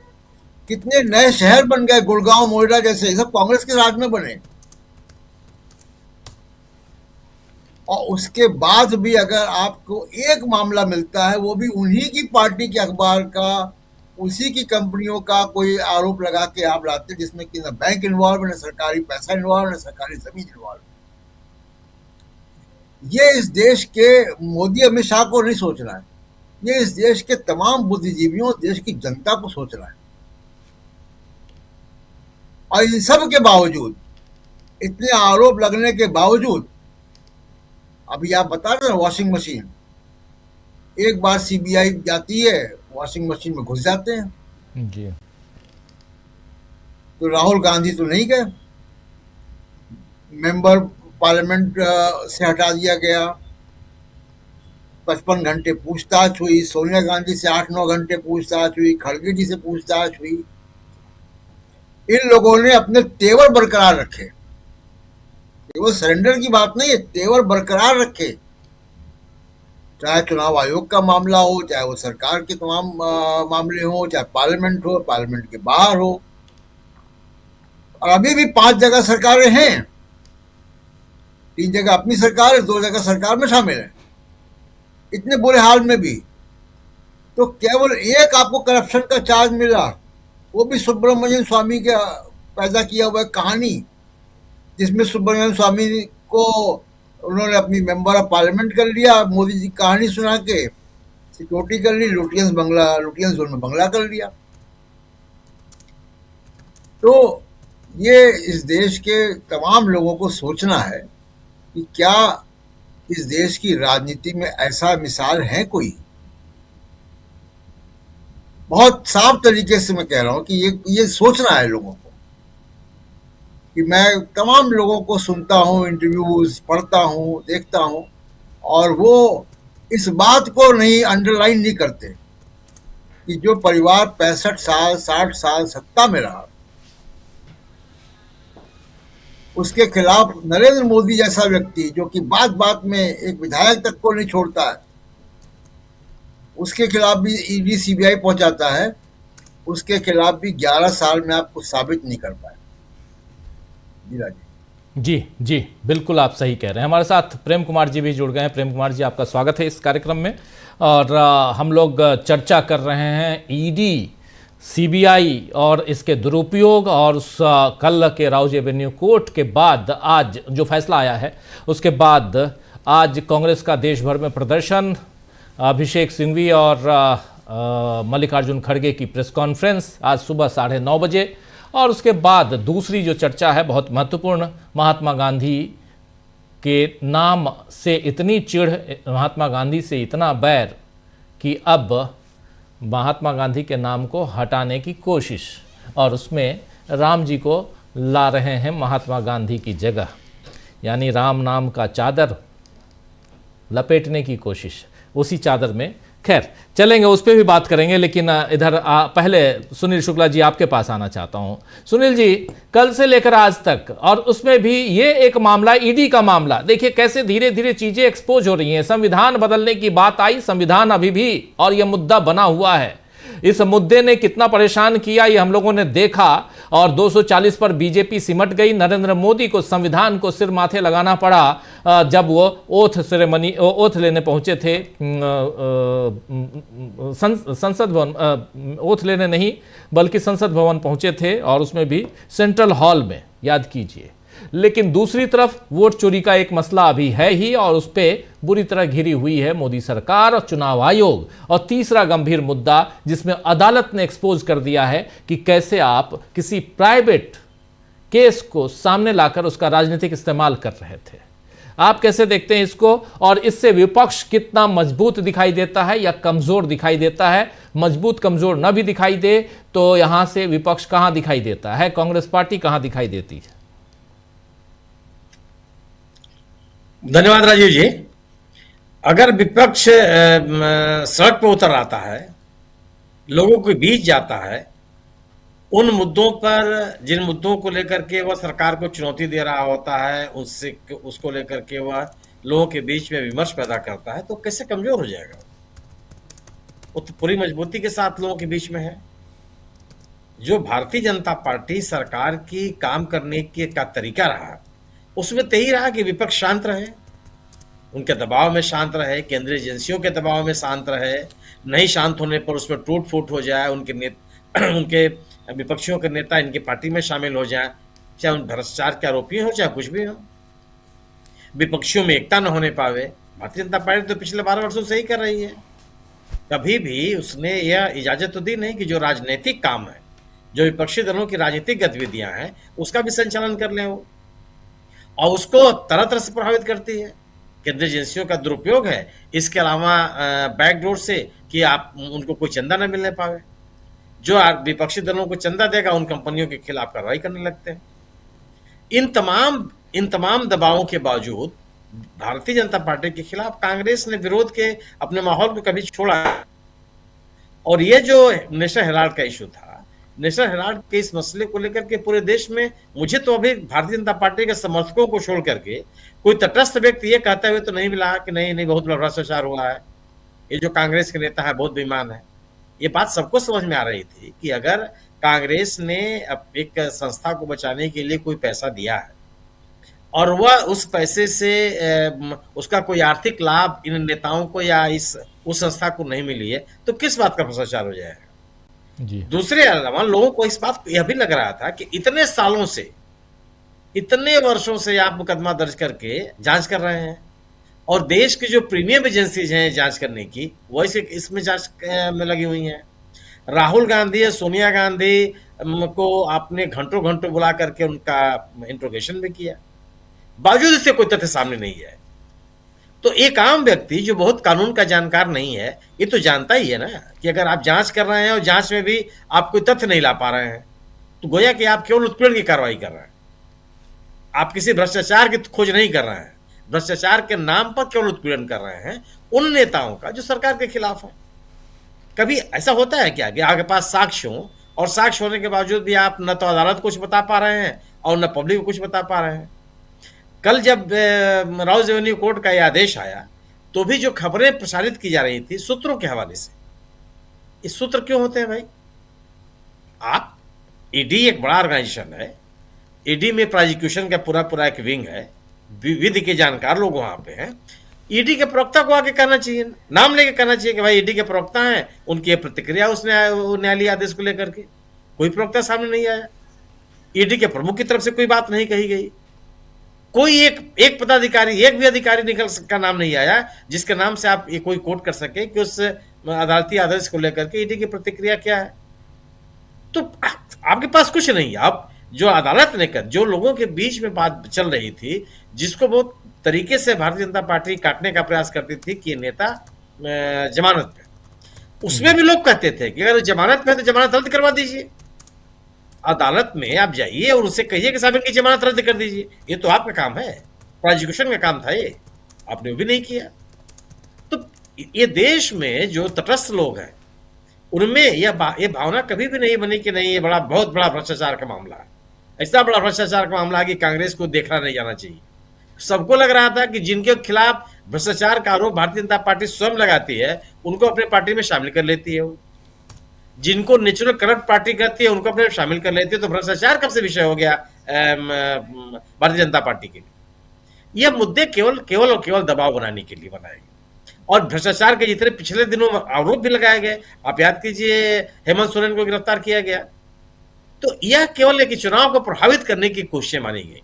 कितने नए शहर बन गए, गुड़गांव, नोएडा जैसे, सब कांग्रेस के राज में बने। और उसके बाद भी अगर आपको एक मामला मिलता है, वो भी उन्हीं की पार्टी के अखबार का, उसी की कंपनियों का कोई आरोप लगा के आप लाते, जिसमें कि ना बैंक इन्वॉल्व, ना सरकारी पैसा इन्वॉल्व, ना सरकारी जमीन इन्वॉल्व। ये इस देश के मोदी अमित शाह को नहीं सोचना है, ये इस देश के तमाम बुद्धिजीवियों, देश की जनता को सोचना है। और इन सब के बावजूद, इतने आरोप लगने के बावजूद, अभी आप बता रहे हैं वॉशिंग मशीन, एक बार सीबीआई जाती है, वॉशिंग मशीन में घुस जाते हैं। जी। तो राहुल गांधी तो नहीं गए, मेंबर पार्लियामेंट से हटा दिया गया। 55 घंटे पूछताछ हुई, सोनिया गांधी से 8-9 घंटे पूछताछ हुई, खड़गे जी से पूछताछ हुई। इन लोगों ने अपने तेवर बरकरार रखे, केवल सरेंडर की बात नहीं है, तेवर बरकरार रखे। चाहे चुनाव आयोग का मामला हो, चाहे वो सरकार के तमाम मामले हो, चाहे पार्लियामेंट हो, पार्लियामेंट के बाहर हो। और अभी भी 5 जगह सरकारें हैं, 3 जगह अपनी सरकार है, 2 जगह सरकार में शामिल है। इतने बुरे हाल में भी तो केवल एक आपको करप्शन का चार्ज मिला, वो भी सुब्रमण्यम स्वामी का पैदा किया हुआ कहानी, जिसमें सुब्रमण्यम स्वामी को उन्होंने अपनी मेंबर ऑफ पार्लियामेंट कर लिया, मोदी जी कहानी सुना के सिक्योरिटी कर ली, लुटियंस जोन में बंगला कर लिया। तो ये इस देश के तमाम लोगों को सोचना है कि क्या इस देश की राजनीति में ऐसा मिसाल है कोई। बहुत साफ तरीके से मैं कह रहा हूं कि ये सोचना है लोगों को। कि मैं तमाम लोगों को सुनता हूं, इंटरव्यूज पढ़ता हूं, देखता हूं, और वो इस बात को नहीं अंडरलाइन नहीं करते कि जो परिवार 65 साल 60 साल सत्ता में रहा, उसके खिलाफ नरेंद्र मोदी जैसा व्यक्ति जो कि बात बात में एक विधायक तक को नहीं छोड़ता है, उसके खिलाफ भी ईडी सीबीआई पहुंचाता है, उसके खिलाफ भी 11 साल में आप कुछ साबित नहीं कर पाए। जी जी, बिल्कुल आप सही कह रहे हैं। हमारे साथ प्रेम कुमार जी भी जुड़ गए हैं। प्रेम कुमार जी, आपका स्वागत है इस कार्यक्रम में। और हम लोग चर्चा कर रहे हैं ईडी, सीबीआई और इसके दुरुपयोग, और उस कल के राउज एवेन्यू कोर्ट के बाद आज जो फैसला आया है उसके बाद आज कांग्रेस का देश भर में प्रदर्शन, अभिषेक सिंघवी और मल्लिकार्जुन खड़गे की प्रेस कॉन्फ्रेंस आज सुबह 9:30 बजे, और उसके बाद दूसरी जो चर्चा है बहुत महत्वपूर्ण, महात्मा गांधी के नाम से इतनी चिढ़, महात्मा गांधी से इतना बैर कि अब महात्मा गांधी के नाम को हटाने की कोशिश, और उसमें राम जी को ला रहे हैं महात्मा गांधी की जगह, यानी राम नाम का चादर लपेटने की कोशिश उसी चादर में। खैर चलेंगे, उस पर भी बात करेंगे, लेकिन इधर पहले सुनील शुक्ला जी आपके पास आना चाहता हूं। सुनील जी, कल से लेकर आज तक, और उसमें भी ये एक मामला ईडी का मामला, देखिए कैसे धीरे धीरे चीजें एक्सपोज हो रही हैं। संविधान बदलने की बात आई, संविधान अभी भी और यह मुद्दा बना हुआ है। इस मुद्दे ने कितना परेशान किया ये हम लोगों ने देखा, और 240 पर बीजेपी सिमट गई। नरेंद्र मोदी को संविधान को सिर माथे लगाना पड़ा जब वो ओथ लेने पहुंचे थे संसद भवन, ओथ लेने नहीं बल्कि संसद भवन पहुंचे थे, और उसमें भी सेंट्रल हॉल में, याद कीजिए। लेकिन दूसरी तरफ वोट चोरी का एक मसला अभी है ही, और उस पर बुरी तरह घिरी हुई है मोदी सरकार और चुनाव आयोग। और तीसरा गंभीर मुद्दा जिसमें अदालत ने एक्सपोज कर दिया है कि कैसे आप किसी प्राइवेट केस को सामने लाकर उसका राजनीतिक इस्तेमाल कर रहे थे। आप कैसे देखते हैं इसको, और इससे विपक्ष कितना मजबूत दिखाई देता है या कमजोर दिखाई देता है? मजबूत कमजोर न भी दिखाई दे तो यहां से विपक्ष कहां दिखाई देता है, कांग्रेस पार्टी कहां दिखाई देती है? धन्यवाद राजीव जी। अगर विपक्ष सड़क पर उतर आता है, लोगों के बीच जाता है, उन मुद्दों पर जिन मुद्दों को लेकर के वह सरकार को चुनौती दे रहा होता है, उसको लेकर के वह लोगों के बीच में विमर्श पैदा करता है, तो कैसे कमजोर हो जाएगा? वो तो पूरी मजबूती के साथ लोगों के बीच में है। जो भारतीय जनता पार्टी सरकार की काम करने का तरीका रहा, उसमें तो यही रहा कि विपक्ष शांत रहे, उनके दबाव में शांत रहे, केंद्रीय एजेंसियों के दबाव में शांत रहे, नहीं शांत होने पर उसमें टूट फूट हो जाए, उनके विपक्षियों के नेता इनकी पार्टी में शामिल हो जाए, चाहे उन भ्रष्टाचार के आरोपी हो चाहे कुछ भी हो, विपक्षियों में एकता न होने पावे। भारतीय जनता पार्टी तो पिछले 12 वर्षों से ही कर रही है। कभी भी उसने यह इजाजत तो दी नहीं कि जो राजनीतिक काम है, जो विपक्षी दलों की राजनीतिक गतिविधियां हैं, उसका भी संचालन कर लें वो, और उसको तरह तरह से प्रभावित करती है। केंद्रीय एजेंसियों का दुरुपयोग है, इसके अलावा बैकडोर से कि आप उनको कोई चंदा न मिलने पावे। जो विपक्षी दलों को चंदा देगा उन कंपनियों के खिलाफ कार्रवाई करने लगते हैं। इन तमाम दबावों के बावजूद भारतीय जनता पार्टी के खिलाफ कांग्रेस ने विरोध के अपने माहौल को कभी छोड़ा। और ये जो नेशनल हेराल्ड का इशू था, नेशनल हेराल्ड के इस मसले को लेकर के पूरे देश में मुझे तो अभी भारतीय जनता पार्टी के समर्थकों को छोड़ करके कोई तटस्थ व्यक्ति ये कहते हुए तो नहीं मिला कि नहीं बहुत बड़ा भ्रष्टाचार हुआ है, ये जो कांग्रेस के नेता है बहुत बेईमान है। ये बात सबको समझ में आ रही थी कि अगर कांग्रेस ने एक संस्था को बचाने के लिए कोई पैसा दिया है और वह उस पैसे से उसका कोई आर्थिक लाभ इन नेताओं को या उस संस्था को नहीं मिली है तो किस बात का भ्रष्टाचार हो जाएगा। जी। दूसरे अलावा लोगों को इस बात यह भी लग रहा था कि इतने सालों से, इतने वर्षों से आप मुकदमा दर्ज करके जांच कर रहे हैं और देश की जो प्रीमियम एजेंसीज हैं जांच करने की वो इसमें जांच में लगी हुई हैं। राहुल गांधी, सोनिया गांधी को आपने घंटों घंटों बुला करके उनका इंट्रोगेशन भी किया, बावजूद इससे कोई तथ्य सामने नहीं है। तो एक आम व्यक्ति जो बहुत कानून का जानकार नहीं है ये तो जानता ही है ना कि अगर आप जांच कर रहे हैं और जांच में भी आप कोई तथ्य नहीं ला पा रहे हैं तो गोया कि आप केवल उत्पीड़न की कार्रवाई कर रहे हैं, आप किसी भ्रष्टाचार की खोज नहीं कर रहे हैं, भ्रष्टाचार के नाम पर केवल उत्पीड़न कर रहे हैं उन नेताओं का जो सरकार के खिलाफ है। कभी ऐसा होता है क्या कि आपके पास साक्ष्य हो और साक्ष्य होने के बावजूद भी आप न तो अदालत कुछ बता पा रहे हैं और न पब्लिक को कुछ बता पा रहे हैं। कल जब राउज एवेन्यू कोर्ट का यह आदेश आया तो भी जो खबरें प्रसारित की जा रही थी सूत्रों के हवाले से, इस सूत्र क्यों होते हैं भाई? आप ईडी एक बड़ा ऑर्गेनाइजेशन है, ईडी में प्रोसिक्यूशन का पूरा एक विंग है, विधि के जानकार लोग वहां पे हैं। ईडी के प्रवक्ता को आके कहना चाहिए, नाम लेके कहना चाहिए कि भाई ईडी के प्रवक्ता हैं, उनकी प्रतिक्रिया उसने न्यायालय आदेश को लेकर के। कोई प्रवक्ता सामने नहीं आया, ईडी के प्रमुख की तरफ से कोई बात नहीं कही गई, कोई एक पदाधिकारी, एक भी अधिकारी निकल का नाम नहीं आया जिसके नाम से आप ये कोई कोट कर सके कि उस अदालती आदेश को लेकर के ईडी की प्रतिक्रिया क्या है। तो आपके पास कुछ नहीं है। आप जो अदालत ने कर, जो लोगों के बीच में बात चल रही थी, जिसको बहुत तरीके से भारतीय जनता पार्टी काटने का प्रयास करती थी कि ये नेता जमानत पे, उसमें भी लोग कहते थे कि अगर जमानत पे है तो जमानत रद्द करवा दीजिए, अदालत में आप जाइए और उससे कहिए कि साहब इनकी जमानत रद्द कर दीजिए। ये तो आपका काम है, प्रोसिक्यूशन का काम था, ये आपने वो भी नहीं किया। तो ये देश में जो तटस्थ लोग हैं उनमें ये भावना कभी भी नहीं बनी कि नहीं ये बहुत बड़ा भ्रष्टाचार का मामला है, ऐसा बड़ा भ्रष्टाचार का मामला है कि कांग्रेस को देखना नहीं जाना चाहिए। सबको लग रहा था कि जिनके खिलाफ भ्रष्टाचार का आरोप भारतीय जनता पार्टी स्वयं लगाती है उनको अपने पार्टी में शामिल कर लेती है, वो जिनको नेचुरल करप्ट पार्टी कहती है उनको अपने शामिल कर लेती है। तो भ्रष्टाचार कब से विषय हो गया भारतीय जनता पार्टी के लिए? यह मुद्दे केवल दबाव बनाने के लिए बनाए गए और भ्रष्टाचार के जितने पिछले दिनों में आरोप भी लगाए गए, आप याद कीजिए हेमंत सोरेन को गिरफ्तार किया गया, तो यह केवल एक चुनाव को प्रभावित करने की कोशिशें मानी गई।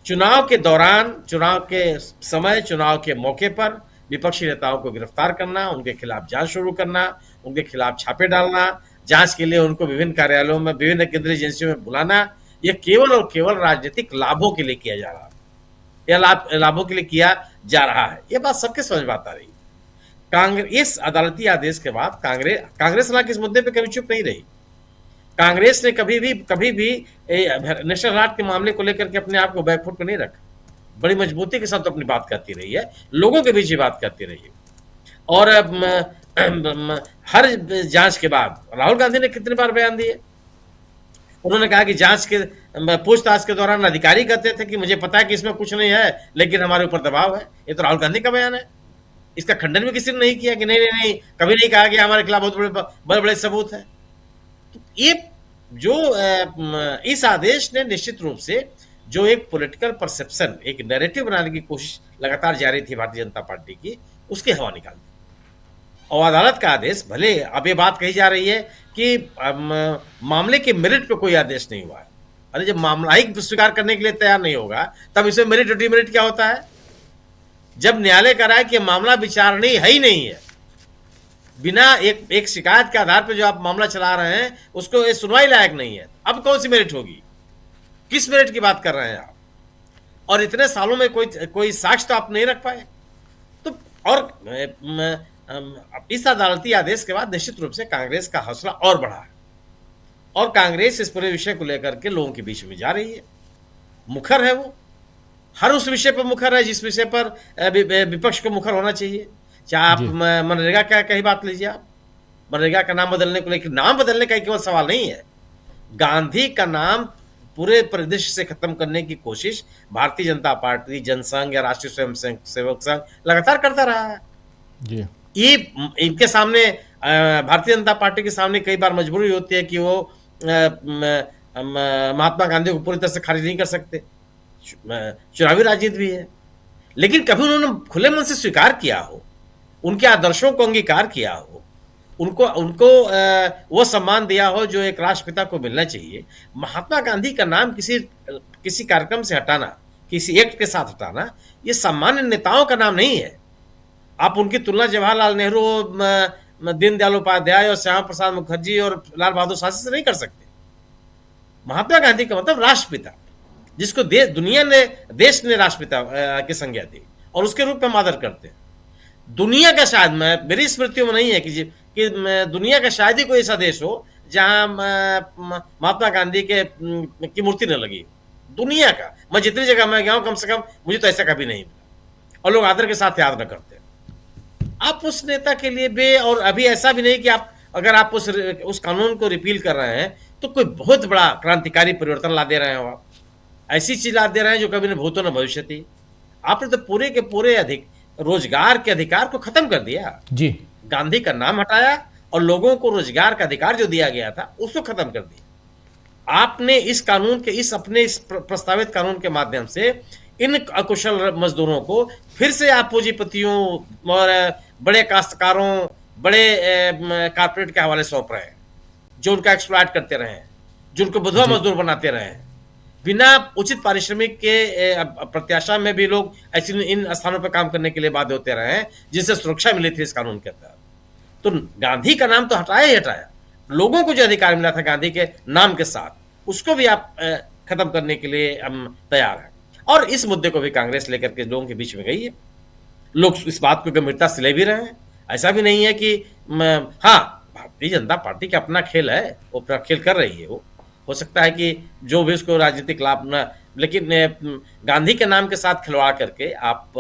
चुनाव के दौरान, चुनाव के समय, चुनाव के मौके पर विपक्षी नेताओं को गिरफ्तार करना, उनके खिलाफ जांच शुरू करना, उनके खिलाफ छापे डालना, जांच के लिए उनको विभिन्न कार्यालयों में, विभिन्न केंद्रीय एजेंसियों में बुलाना, यह केवल और केवल राजनीतिक लाभों के लिए किया जा रहा है, यह लाभों के लिए किया जा रहा है। यह बात सबके समझ में आता रही। कांग्रेस अदालती आदेश के बाद कांग्रेस हालांकि इस मुद्दे पर कभी चुप नहीं रही। कांग्रेस ने कभी भी नेशनल हेराल्ड के मामले को लेकर के अपने आप को बैकफुट पर नहीं रखा, बड़ी मजबूती के साथ अपनी बात करती रही है, लोगों के बीच ही बात करती रही है। और हर जांच के बाद राहुल गांधी ने कितनी बार बयान दिए, उन्होंने कहा कि जांच के पूछताछ के दौरान अधिकारी कहते थे कि मुझे पता है कि इसमें कुछ नहीं है लेकिन हमारे ऊपर दबाव है। ये तो राहुल गांधी का बयान है, इसका खंडन भी किसी ने नहीं किया कि नहीं, कभी नहीं कहा कि हमारे खिलाफ बहुत बड़े सबूत है। तो ये जो इस आदेश ने निश्चित रूप से जो एक पॉलिटिकल परसेप्शन, एक नैरेटिव बनाने की कोशिश लगातार जारी थी भारतीय जनता पार्टी की, उसकी हवा निकाल दी। और अदालत का आदेश, भले अब ये बात कही जा रही है कि मामले के मेरिट पे कोई आदेश नहीं हुआ है। अरे जब मामला ही स्वीकार करने के लिए तैयार नहीं होगा तब इसमें मेरिट और डिमेरिट क्या होता है? जब न्यायालय कह रहा है कि मामला विचारणीय है ही नहीं है, बिना एक शिकायत के आधार पर जो आप मामला चला रहे हैं उसको ये सुनवाई लायक नहीं है, अब कौन सी मेरिट होगी? किस मेरिट की बात कर रहे हैं आप? और इतने सालों में कोई साक्ष्य तो आप नहीं रख पाए। तो और इस अदालती आदेश के बाद निश्चित रूप से कांग्रेस का हौसला और बढ़ा है और कांग्रेस इस पूरे विषय को लेकर के लोगों के बीच में जा रही है। मुखर है वो, हर उस विषय पर मुखर है जिस विषय पर विपक्ष को मुखर होना चाहिए। चाहे आप मनरेगा का ही बात लीजिए, आप मनरेगा का नाम बदलने को लेकर, नाम बदलने का केवल सवाल नहीं है, गांधी का नाम पूरे परिदृश्य से खत्म करने की कोशिश भारतीय जनता पार्टी, जनसंघ या राष्ट्रीय स्वयंसेवक संघ लगातार करता रहा है जी। ये इनके सामने भारतीय जनता पार्टी के सामने कई बार मजबूरी होती है कि वो महात्मा गांधी को पूरी तरह से खारिज नहीं कर सकते, चुनावी राजनीति भी है, लेकिन कभी उन्होंने खुले मन से स्वीकार किया हो, उनके आदर्शों को अंगीकार किया हो, उनको वो सम्मान दिया हो जो एक राष्ट्रपिता को मिलना चाहिए। महात्मा गांधी का नाम किसी कार्यक्रम से हटाना, किसी एक्ट के साथ हटाना, ये सामान्य नेताओं का नाम नहीं है। आप उनकी तुलना जवाहरलाल नेहरू, दीनदयाल उपाध्याय और श्यामा प्रसाद मुखर्जी और लाल बहादुर शास्त्री से नहीं कर सकते। महात्मा गांधी का मतलब राष्ट्रपिता, जिसको देश ने राष्ट्रपिता की संज्ञा दी और उसके रूप में हम आदर करते हैं। दुनिया का शायद, मेरी स्मृतियों में नहीं है कि दुनिया का शायद ही कोई ऐसा देश हो जहां महात्मा गांधी की मूर्ति न लगी। दुनिया का, मैं जितनी जगह मैं गया हूं, कम से कम मुझे तो ऐसा कभी नहीं मिला और लोग आदर के साथ याद न करते। आप उस नेता के लिए और अभी ऐसा भी नहीं कि अगर आप उस कानून को रिपील कर रहे हैं तो कोई बहुत बड़ा क्रांतिकारी परिवर्तन ला दे रहे हो। आप ऐसी चीज ला दे रहे हैं जो कभी न भूतो न भविष्य थी। आपने तो पूरे के पूरे रोजगार के अधिकार को खत्म कर दिया जी। गांधी का नाम हटाया और लोगों को रोजगार का अधिकार जो दिया गया था उसको खत्म कर दिया। आपने इस प्रस्तावित कानून के माध्यम से इन अकुशल मजदूरों को फिर से आप पूंजीपतियों और बड़े काश्तकारों, बड़े कारपोरेट के हवाले सौंप रहे हैं, जो उनका एक्सप्लॉइट करते रहे हैं, जो उनको विधवा मजदूर बनाते रहे हैं। बिना उचित पारिश्रमिक के प्रत्याशा में भी लोग ऐसे इन स्थानों पर काम करने के लिए बाध्य होते रहे हैं, जिससे सुरक्षा मिली थी इस कानून के तहत। तो गांधी का नाम तो हटाया ही हटाया, लोगों को जो अधिकार मिला था गांधी के नाम के साथ, उसको भी आप खत्म करने के लिए हम तैयार हैं। और इस मुद्दे को भी कांग्रेस लेकर के लोगों के बीच में गई है। लोग इस बात को गंभीरता से ले भी रहे हैं। ऐसा भी नहीं है कि भारतीय जनता पार्टी का अपना खेल है, वो अपना खेल कर रही है। वो हो सकता है कि जो भी उसको राजनीतिक लाभ न, लेकिन गांधी के नाम के साथ खिलवाड़ करके आप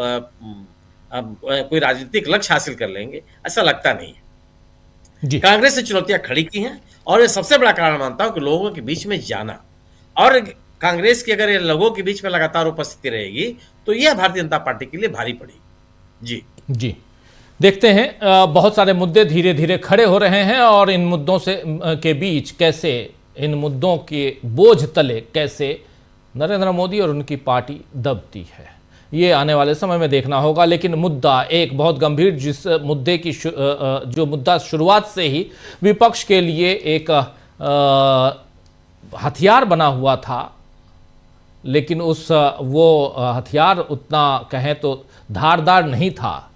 कोई राजनीतिक लक्ष्य हासिल कर लेंगे, ऐसा लगता नहीं है। कांग्रेस ने चुनौतियां खड़ी की हैं और ये सबसे बड़ा कारण मानता हूं कि लोगों के बीच में जाना, और कांग्रेस की अगर ये लोगों के बीच में लगातार उपस्थिति रहेगी तो यह भारतीय जनता पार्टी के लिए भारी पड़ेगी। जी देखते हैं, बहुत सारे मुद्दे धीरे धीरे खड़े हो रहे हैं और इन मुद्दों से के बीच कैसे, इन मुद्दों के बोझ तले कैसे नरेंद्र मोदी और उनकी पार्टी दबती है, ये आने वाले समय में देखना होगा। लेकिन मुद्दा एक बहुत गंभीर, जिस मुद्दे की जो मुद्दा शुरुआत से ही विपक्ष के लिए एक हथियार बना हुआ था, लेकिन वो हथियार उतना कहें तो धारदार नहीं था,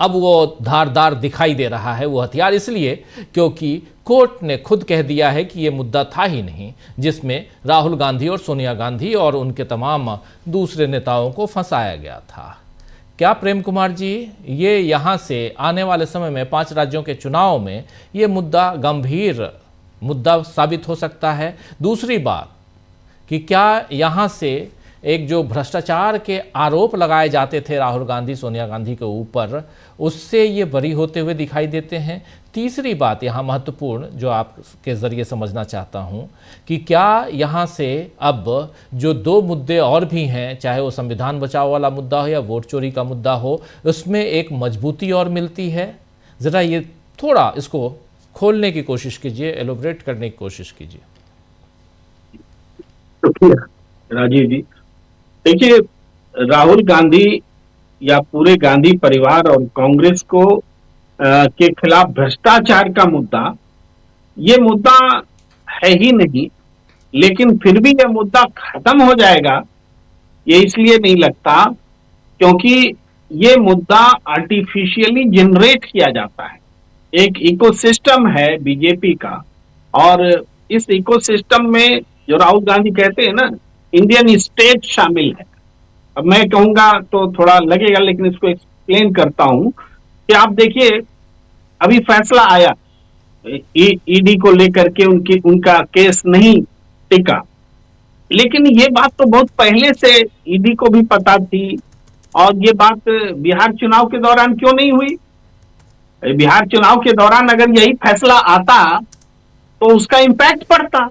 अब वो धारदार दिखाई दे रहा है वो हथियार, इसलिए क्योंकि कोर्ट ने खुद कह दिया है कि ये मुद्दा था ही नहीं जिसमें राहुल गांधी और सोनिया गांधी और उनके तमाम दूसरे नेताओं को फंसाया गया था। क्या प्रेम कुमार जी, ये यहाँ से आने वाले समय में 5 राज्यों के चुनाव में ये मुद्दा गंभीर मुद्दा साबित हो सकता है? दूसरी बात कि क्या यहाँ से एक जो भ्रष्टाचार के आरोप लगाए जाते थे राहुल गांधी सोनिया गांधी के ऊपर, उससे ये बरी होते हुए दिखाई देते हैं? तीसरी बात यहाँ महत्वपूर्ण जो आपके ज़रिए समझना चाहता हूँ कि क्या यहाँ से अब जो 2 मुद्दे और भी हैं, चाहे वो संविधान बचाओ वाला मुद्दा हो या वोट चोरी का मुद्दा हो, उसमें एक मजबूती और मिलती है? ज़रा ये थोड़ा इसको खोलने की कोशिश कीजिए, एलोबरेट करने की कोशिश कीजिए। राजीव जी, देखिए, राहुल गांधी या पूरे गांधी परिवार और कांग्रेस को के खिलाफ भ्रष्टाचार का मुद्दा, ये मुद्दा है ही नहीं, लेकिन फिर भी ये मुद्दा खत्म हो जाएगा ये इसलिए नहीं लगता क्योंकि ये मुद्दा आर्टिफिशियली जनरेट किया जाता है। एक इकोसिस्टम है बीजेपी का, और इस इकोसिस्टम में जो राहुल गांधी कहते हैं ना, इंडियन स्टेट शामिल है। अब मैं कहूंगा तो थोड़ा लगेगा, लेकिन इसको एक्सप्लेन करता हूं कि आप देखिए, अभी फैसला आया ईडी को लेकर के उनका केस नहीं टिका, लेकिन ये बात तो बहुत पहले से ईडी को भी पता थी। और ये बात बिहार चुनाव के दौरान क्यों नहीं हुई? बिहार चुनाव के दौरान अगर यही फैसला आता तो उसका इम्पैक्ट पड़ता।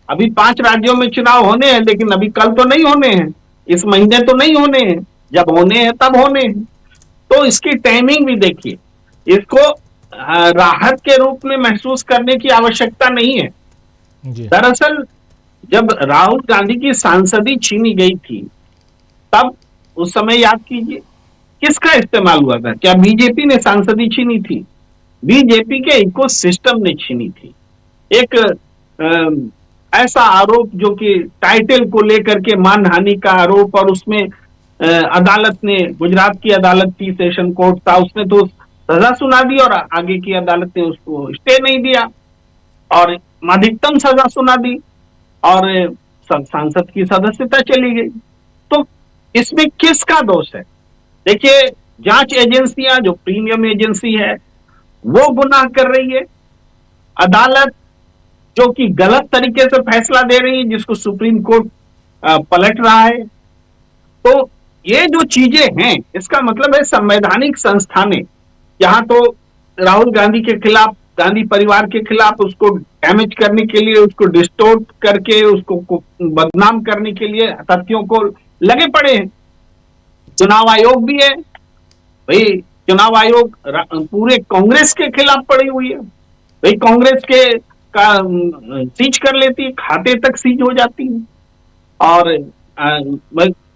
अभी 5 राज्यों में चुनाव होने हैं, लेकिन अभी कल तो नहीं होने हैं, इस महीने तो नहीं होने हैं, जब होने हैं तब होने हैं। तो इसकी टाइमिंग भी देखिए, इसको राहत के रूप में महसूस करने की आवश्यकता नहीं है। दरअसल जब राहुल गांधी की सांसदी छीनी गई थी, तब उस समय याद कीजिए किसका इस्तेमाल हुआ था? क्या बीजेपी ने सांसदी छीनी थी? बीजेपी के इकोसिस्टम ने छीनी थी। एक ऐसा आरोप जो कि टाइटल को लेकर के मानहानि का आरोप, और उसमें अदालत ने, गुजरात की अदालत थी, सेशन कोर्ट था, उसने तो सजा सुना दी और आगे की अदालत ने उसको स्टे नहीं दिया और अधिकतम सजा सुना दी और सांसद की सदस्यता चली गई। तो इसमें किसका दोष है? देखिए, जांच एजेंसियां जो प्रीमियम एजेंसी है वो गुनाह कर रही है, अदालत जो कि गलत तरीके से फैसला दे रही है, जिसको सुप्रीम कोर्ट पलट रहा है। तो ये जो चीजें हैं, इसका मतलब है संवैधानिक संस्थानें, यहाँ तो राहुल गांधी के खिलाफ, गांधी परिवार के खिलाफ उसको डैमेज करने के लिए, उसको डिस्टोर्ट करके, उसको बदनाम करने के लिए तथ्यों को लगे पड़े हैं। चुनाव आयोग भी है भाई, चुनाव आयोग पूरे कांग्रेस के खिलाफ पड़ी हुई है भाई, कांग्रेस के का सीज कर लेती है, खाते तक सीज हो जाती है। और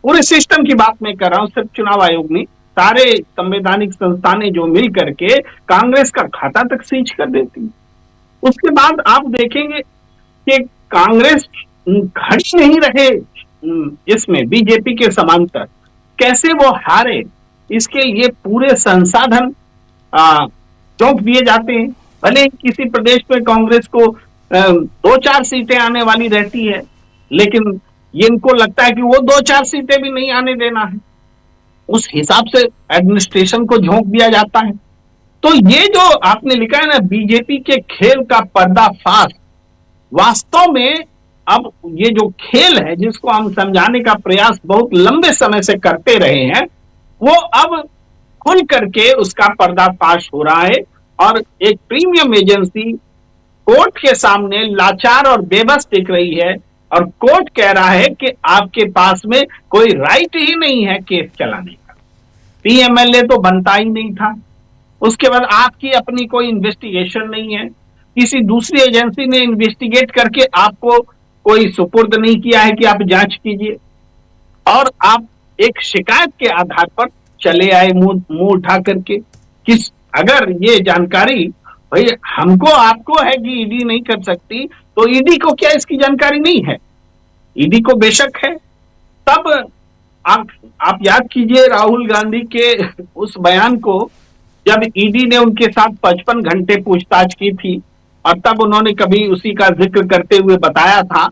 पूरे सिस्टम की बात मैं कर रहा हूं, सिर्फ चुनाव आयोग नहीं, सारे संवैधानिक संस्थानें जो मिल करके कांग्रेस का खाता तक सीज कर देती है। उसके बाद आप देखेंगे कि कांग्रेस खड़ी नहीं रहे इसमें बीजेपी के समांतर, कैसे वो हारे, इसके लिए पूरे संसाधन सौंप दिए जाते हैं। भले किसी प्रदेश में कांग्रेस को 2-4 सीटें आने वाली रहती है, लेकिन ये इनको लगता है कि वो 2-4 सीटें भी नहीं आने देना है, उस हिसाब से एडमिनिस्ट्रेशन को झोंक दिया जाता है। तो ये जो आपने लिखा है ना, बीजेपी के खेल का पर्दाफाश, वास्तव में अब ये जो खेल है जिसको हम समझाने का प्रयास बहुत लंबे समय से करते रहे हैं, वो अब खुल करके उसका पर्दाफाश हो रहा है। और एक प्रीमियम एजेंसी कोर्ट के सामने लाचार और बेबस दिख रही है, और कोर्ट कह रहा है कि आपके पास में कोई राइट ही नहीं है केस चलाने का, पीएमएलए तो बनता ही नहीं था। उसके बाद आपकी अपनी कोई इन्वेस्टिगेशन नहीं है, किसी दूसरी एजेंसी ने इन्वेस्टिगेट करके आपको कोई सुपुर्द नहीं किया है कि आप जांच कीजिए, और आप एक शिकायत के आधार पर चले आए मुंह उठा करके। किस अगर ये जानकारी भाई हमको आपको है कि ईडी नहीं कर सकती, तो ईडी को क्या इसकी जानकारी नहीं है? ईडी को बेशक है। तब आप याद कीजिए राहुल गांधी के उस बयान को, जब ईडी ने उनके साथ 55 घंटे पूछताछ की थी, और तब उन्होंने कभी उसी का जिक्र करते हुए बताया था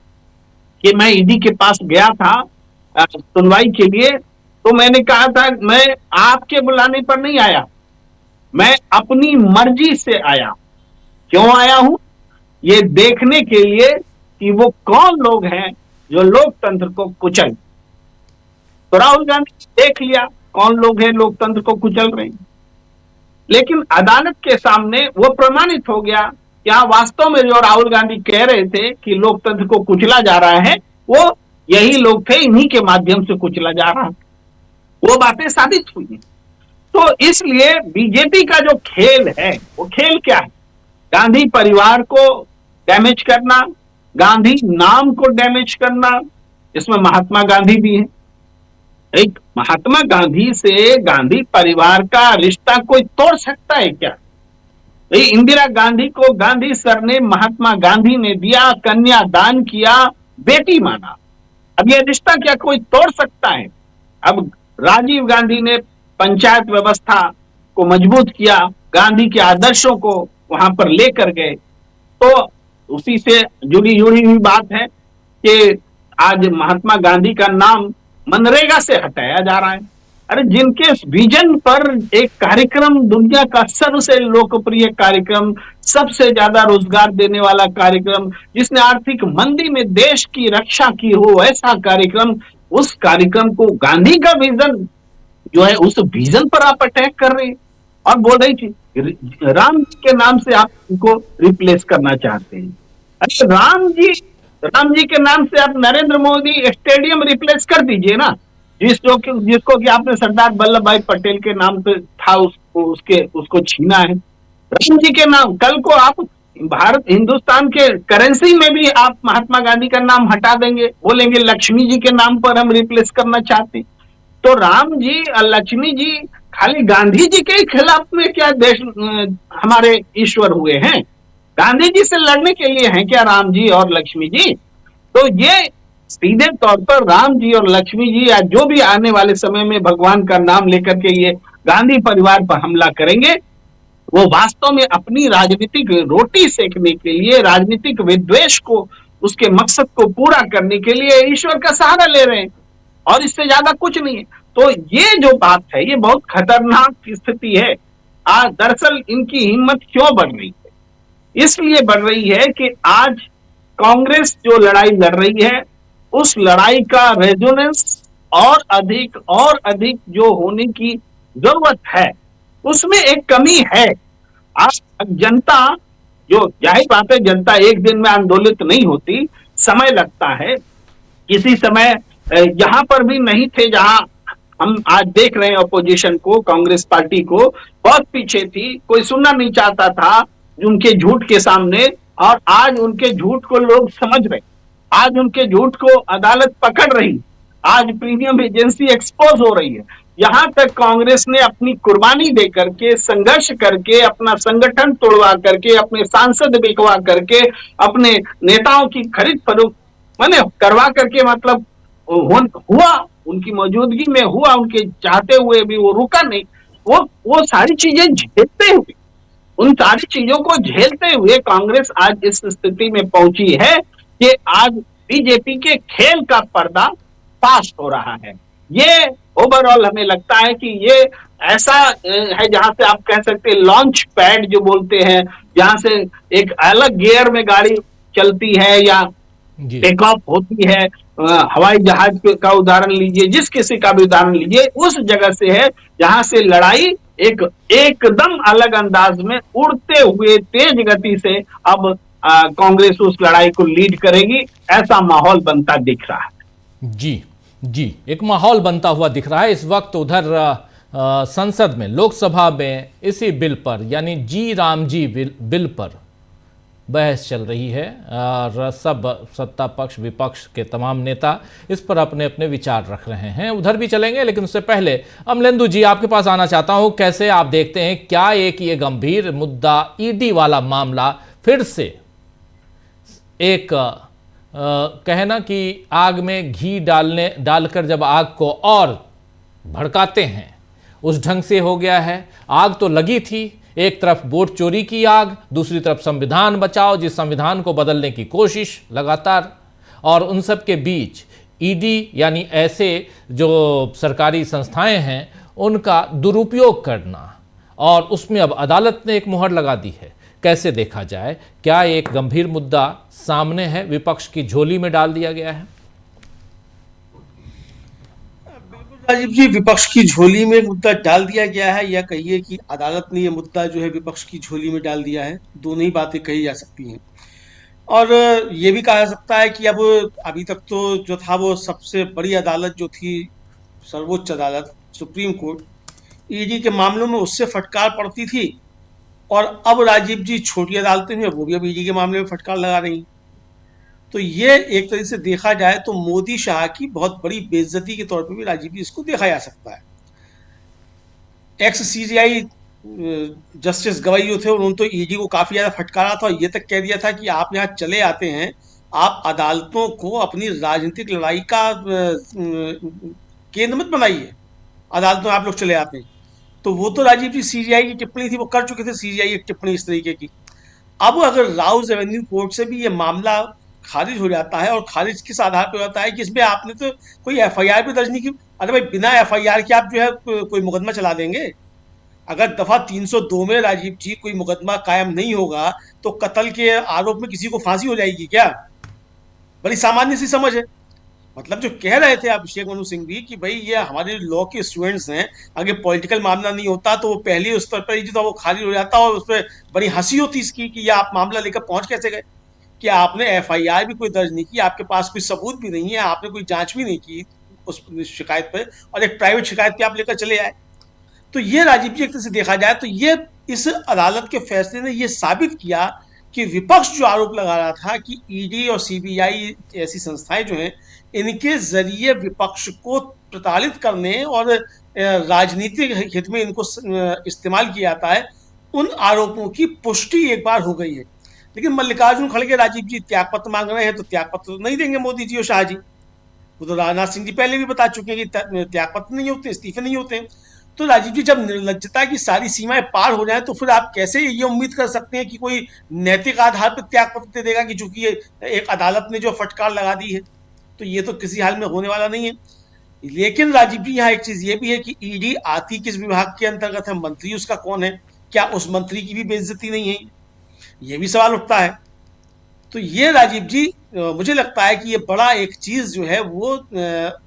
कि मैं ईडी के पास गया था सुनवाई के लिए, तो मैंने कहा था मैं आपके बुलाने पर नहीं आया, मैं अपनी मर्जी से आया। क्यों आया हूं? ये देखने के लिए कि वो कौन लोग हैं जो लोकतंत्र को कुचल। तो राहुल गांधी देख लिया कौन लोग हैं लोकतंत्र को कुचल रहे हैं, लेकिन अदालत के सामने वो प्रमाणित हो गया कि वास्तव में जो राहुल गांधी कह रहे थे कि लोकतंत्र को कुचला जा रहा है, वो यही लोग थे, इन्हीं के माध्यम से कुचला जा रहा है। वो बातें साबित हुई। तो इसलिए बीजेपी का जो खेल है, वो खेल क्या है? गांधी परिवार को डैमेज करना, गांधी नाम को डैमेज करना। इसमें महात्मा गांधी भी है। एक महात्मा गांधी से गांधी परिवार का रिश्ता कोई तोड़ सकता है क्या? इंदिरा गांधी को गांधी सर ने, महात्मा गांधी ने दिया, कन्यादान किया, बेटी माना। अब यह रिश्ता क्या कोई तोड़ सकता है? अब राजीव गांधी ने पंचायत व्यवस्था को मजबूत किया, गांधी के आदर्शों को वहां पर लेकर गए। तो उसी से जुड़ी हुई बात है कि आज महात्मा गांधी का नाम मनरेगा से हटाया जा रहा है। अरे जिनके विजन पर एक कार्यक्रम, दुनिया का सबसे लोकप्रिय कार्यक्रम, सबसे ज्यादा रोजगार देने वाला कार्यक्रम, जिसने आर्थिक मंदी में देश की रक्षा की हो, ऐसा कार्यक्रम, उस कार्यक्रम को गांधी का विजन जो है उस विजन पर आप अटैक कर रहे हैं और बोल रही थी राम जी के नाम से आप उनको रिप्लेस करना चाहते हैं। अच्छा, राम जी के नाम से आप नरेंद्र मोदी स्टेडियम रिप्लेस कर दीजिए ना, जिसको कि आपने सरदार वल्लभ भाई पटेल के नाम पे था, उसको छीना है। राम जी के नाम, कल को आप हिंदुस्तान के करेंसी में भी आप महात्मा गांधी का नाम हटा देंगे, बोलेंगे लक्ष्मी जी के नाम पर हम रिप्लेस करना चाहते हैं। तो राम जी और लक्ष्मी जी खाली गांधी जी के खिलाफ में क्या देश हमारे ईश्वर हुए हैं? गांधी जी से लड़ने के लिए हैं क्या राम जी और लक्ष्मी जी? तो ये सीधे तौर पर राम जी और लक्ष्मी जी या जो भी आने वाले समय में भगवान का नाम लेकर के ये गांधी परिवार पर हमला करेंगे, वो वास्तव में अपनी राजनीतिक रोटी सेकने के लिए, राजनीतिक विद्वेष को, उसके मकसद को पूरा करने के लिए ईश्वर का सहारा ले रहे हैं और इससे ज्यादा कुछ नहीं है। तो ये जो बात है, ये बहुत खतरनाक स्थिति है। आज दरअसल इनकी हिम्मत क्यों बढ़ रही है? इसलिए बढ़ रही है कि आज कांग्रेस जो लड़ाई लड़ रही है, उस लड़ाई का रेजोनेंस और अधिक जो होने की जरूरत है, उसमें एक कमी है। आज जनता, जो जाहिर बात है जनता एक दिन में आंदोलित नहीं होती, समय लगता है। किसी समय यहां पर भी नहीं थे जहां हम आज देख रहे हैं अपोजिशन को, कांग्रेस पार्टी को बहुत पीछे थी, कोई सुनना नहीं चाहता था उनके झूठ के सामने, और आज उनके झूठ को लोग समझ रहे, आज उनके झूठ को अदालत पकड़ रही, आज प्रीमियम एजेंसी एक्सपोज हो रही है। यहां तक कांग्रेस ने अपनी कुर्बानी दे करके, संघर्ष करके, अपना संगठन तोड़वा करके, अपने सांसद बिकवा करके, अपने नेताओं की खरीद फरोख्त मैंने करवा करके, मतलब हुआ, उनकी मौजूदगी में हुआ, उनके चाहते हुए भी वो रुका नहीं। वो सारी चीजें झेलते हुए, उन सारी चीजों को झेलते हुए कांग्रेस आज इस स्थिति में पहुंची है कि आज बीजेपी के खेल का पर्दा फाश हो रहा है। ये ओवरऑल हमें लगता है कि ये ऐसा है जहां से आप कह सकते हैं लॉन्च पैड जो बोलते हैं, जहां से एक अलग गियर में गाड़ी चलती है या टेक ऑफ होती है, हवाई जहाज का उदाहरण लीजिए, जिस किसी का भी उदाहरण लीजिए, उस जगह से है जहां से लड़ाई एकदम अलग अंदाज में उड़ते हुए तेज गति से अब कांग्रेस उस लड़ाई को लीड करेगी, ऐसा माहौल बनता दिख रहा है। जी, एक माहौल बनता हुआ दिख रहा है इस वक्त। उधर संसद में, लोकसभा में इसी बिल पर, यानी जी राम जी बिल पर बहस चल रही है और सब सत्ता पक्ष विपक्ष के तमाम नेता इस पर अपने अपने विचार रख रहे हैं। उधर भी चलेंगे, लेकिन उससे पहले अमलेंदु जी आपके पास आना चाहता हूं। कैसे आप देखते हैं, क्या एक ये गंभीर मुद्दा ईडी वाला मामला फिर से एक कहना कि आग में घी डालकर जब आग को और भड़काते हैं, उस ढंग से हो गया है? आग तो लगी थी, एक तरफ वोट चोरी की आग, दूसरी तरफ संविधान बचाओ, जिस संविधान को बदलने की कोशिश लगातार, और उन सब के बीच ईडी यानी ऐसे जो सरकारी संस्थाएं हैं उनका दुरुपयोग करना, और उसमें अब अदालत ने एक मुहर लगा दी है। कैसे देखा जाए, क्या एक गंभीर मुद्दा सामने है, विपक्ष की झोली में डाल दिया गया है? राजीव जी, विपक्ष की झोली में मुद्दा डाल दिया गया है, या कहिए कि अदालत ने यह मुद्दा जो है विपक्ष की झोली में डाल दिया है। दोनों ही बातें कही जा सकती हैं। और ये भी कहा जा सकता है कि अब अभी तक तो जो था वो सबसे बड़ी अदालत जो थी, सर्वोच्च अदालत, सुप्रीम कोर्ट, ईडी के मामलों में उससे फटकार पड़ती थी, और अब राजीव जी छोटी अदालतें हैं वो भी अब ईडी के मामले में फटकार लगा रही। तो ये एक तरीके से देखा जाए तो मोदी शाह की बहुत बड़ी बेइज्जती के तौर पर भी राजीव जी इसको देखा जा सकता है। एक्स सीजीआई जस्टिस गवाई जो थे उन्होंने तो ईडी को काफी ज्यादा फटकारा था, और ये तक कह दिया था कि आप यहाँ चले आते हैं, आप अदालतों को अपनी राजनीतिक लड़ाई का केंद्र मत बनाइए, अदालतों में आप लोग चले आते हैं। तो वो तो राजीव जी सीजीआई की टिप्पणी थी, वो कर चुके थे सीजीआई की टिप्पणी इस तरीके की। अब अगर राउज एवेन्यू कोर्ट से भी ये मामला खारिज हो जाता है, और खारिज किस आधार पर होता है कि इसमें आपने तो कोई एफआईआर भी दर्ज नहीं की, अरे भाई बिना एफआईआर के आप जो है कोई मुकदमा चला देंगे? अगर दफा 302 में राजीव जी कोई मुकदमा कायम नहीं होगा तो कत्ल के आरोप में किसी को फांसी हो जाएगी क्या? बड़ी सामान्य सी समझ है। मतलब जो कह रहे थे अभिषेक मनु सिंह भी कि भाई ये हमारे लॉ के स्टूडेंट्स हैं, अगर पॉलिटिकल मामला नहीं होता तो वो पहले उस स्तर पर ही जो था वो खारिज हो जाता और उस पर बड़ी हंसी होती इसकी कि ये आप मामला लेकर पहुंच कैसे गए, कि आपने एफआईआर भी कोई दर्ज नहीं की, आपके पास कोई सबूत भी नहीं है, आपने कोई जांच भी नहीं की उस शिकायत पर, और एक प्राइवेट शिकायत पे आप लेकर चले आए। तो ये राजीव जी एक तरह से देखा जाए तो ये इस अदालत के फैसले ने ये साबित किया कि विपक्ष जो आरोप लगा रहा था कि ईडी और सीबीआई ऐसी संस्थाएं जो हैं इनके जरिए विपक्ष को प्रताड़ित करने और राजनीतिक हित में इनको इस्तेमाल किया जाता है, उन आरोपों की पुष्टि एक बार हो गई है। लेकिन मल्लिकार्जुन खड़गे राजीव जी त्यागपत्र मांग रहे हैं तो त्यागपत्र नहीं देंगे मोदी जी और शाह जी। वो तो राजनाथ सिंह जी पहले भी बता चुके हैं कि त्यागपत्र नहीं होते, इस्तीफे नहीं होते हैं। तो राजीव जी जब निर्लज्जता की सारी सीमाएं पार हो जाए तो फिर आप कैसे ये उम्मीद कर सकते हैं कि कोई नैतिक आधार पर त्यागपत्र दे देगा, कि चूंकि एक अदालत ने जो फटकार लगा दी है तो ये तो किसी हाल में होने वाला नहीं है। लेकिन राजीव जी यहाँ एक चीज ये भी है कि ईडी आती किस विभाग के अंतर्गत है, मंत्री उसका कौन है, क्या उस मंत्री की भी बेइज्जती नहीं है, ये भी सवाल उठता है। तो ये राजीव जी मुझे लगता है कि ये बड़ा एक चीज जो है वो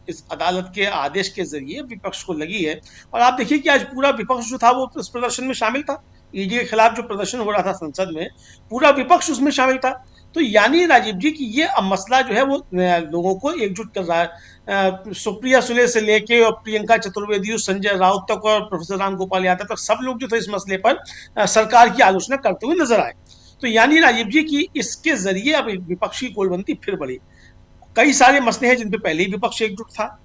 इस अदालत के आदेश के जरिए विपक्ष को लगी है। और आप देखिए कि आज पूरा विपक्ष जो था वो इस प्रदर्शन में शामिल था, ईडी के खिलाफ जो प्रदर्शन हो रहा था संसद में पूरा विपक्ष उसमें शामिल था। तो यानी राजीव जी कि ये मसला जो है वो लोगों को एकजुट कर रहा है। सुप्रिया सुले से लेके और प्रियंका चतुर्वेदी, संजय राउत तक और प्रोफेसर राम गोपाल यादव तक सब लोग जो थे इस मसले पर सरकार की आलोचना करते हुए नजर आए। तो यानी राजीव जी की इसके जरिए अब विपक्षी गोलबंदी फिर बढ़ी। कई सारे मसले हैं जिन पे पहले ही विपक्ष एकजुट था,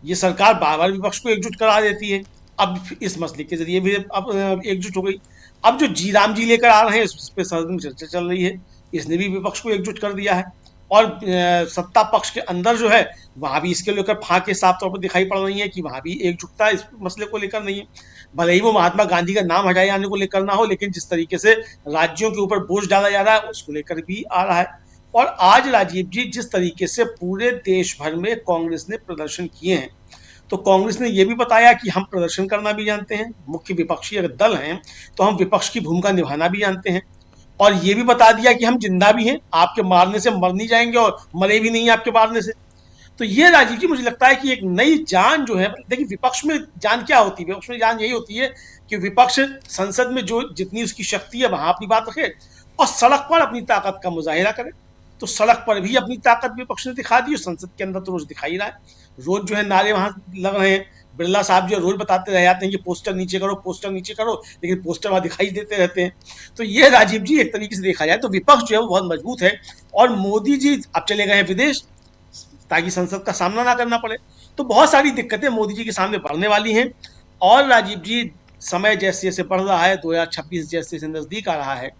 ये सरकार बार बार विपक्ष को एकजुट करा देती है, अब इस मसले के जरिए भी अब एकजुट हो गई। अब जो जी राम जी लेकर आ रहे हैं इस पे सदन में चर्चा चल रही है, इसने भी विपक्ष को एकजुट कर दिया है। और सत्ता पक्ष के अंदर जो है वहां भी इसके लेकर फांके साफ तौर पर दिखाई पड़ रही है कि वहां भी एकजुटता इस मसले को लेकर नहीं है। भले ही वो महात्मा गांधी का नाम हटाए जाने को लेकर ना हो, लेकिन जिस तरीके से राज्यों के ऊपर बोझ डाला जा रहा है उसको लेकर भी आ रहा है। और आज राजीव जी जिस तरीके से पूरे देश भर में कांग्रेस ने प्रदर्शन किए हैं, तो कांग्रेस ने यह भी बताया कि हम प्रदर्शन करना भी जानते हैं, मुख्य विपक्षी अगर दल हैं तो हम विपक्ष की भूमिका निभाना भी जानते हैं, और ये भी बता दिया कि हम जिंदा भी हैं, आपके मारने से मर नहीं जाएंगे और मरे भी नहीं आपके मारने से। तो ये राजीव जी मुझे लगता है कि एक नई जान जो है, देखिए विपक्ष में जान क्या होती है, विपक्ष में जान यही होती है कि विपक्ष संसद में जो जितनी उसकी शक्ति है वहां अपनी बात रखे और सड़क पर अपनी ताकत का मुजाहिरा करे। तो सड़क पर भी अपनी ताकत विपक्ष ने दिखा दी और संसद के अंदर तो रोज दिखाई रहा है, रोज जो है नारे वहां लग रहे हैं। बिरला साहब जो रोज बताते रह जाते हैं कि पोस्टर नीचे करो, पोस्टर नीचे करो, लेकिन पोस्टर वहां दिखाई देते रहते हैं। तो ये राजीव जी एक तरीके से देखा जाए तो विपक्ष जो है वो बहुत मजबूत है, और मोदी जी अब चले गए हैं विदेश ताकि संसद का सामना ना करना पड़े। तो बहुत सारी दिक्कतें मोदी जी के सामने बढ़ने वाली हैं। और राजीव जी समय जैसे जैसे बढ़ रहा है, 2026 जैसे जैसे नजदीक आ रहा है,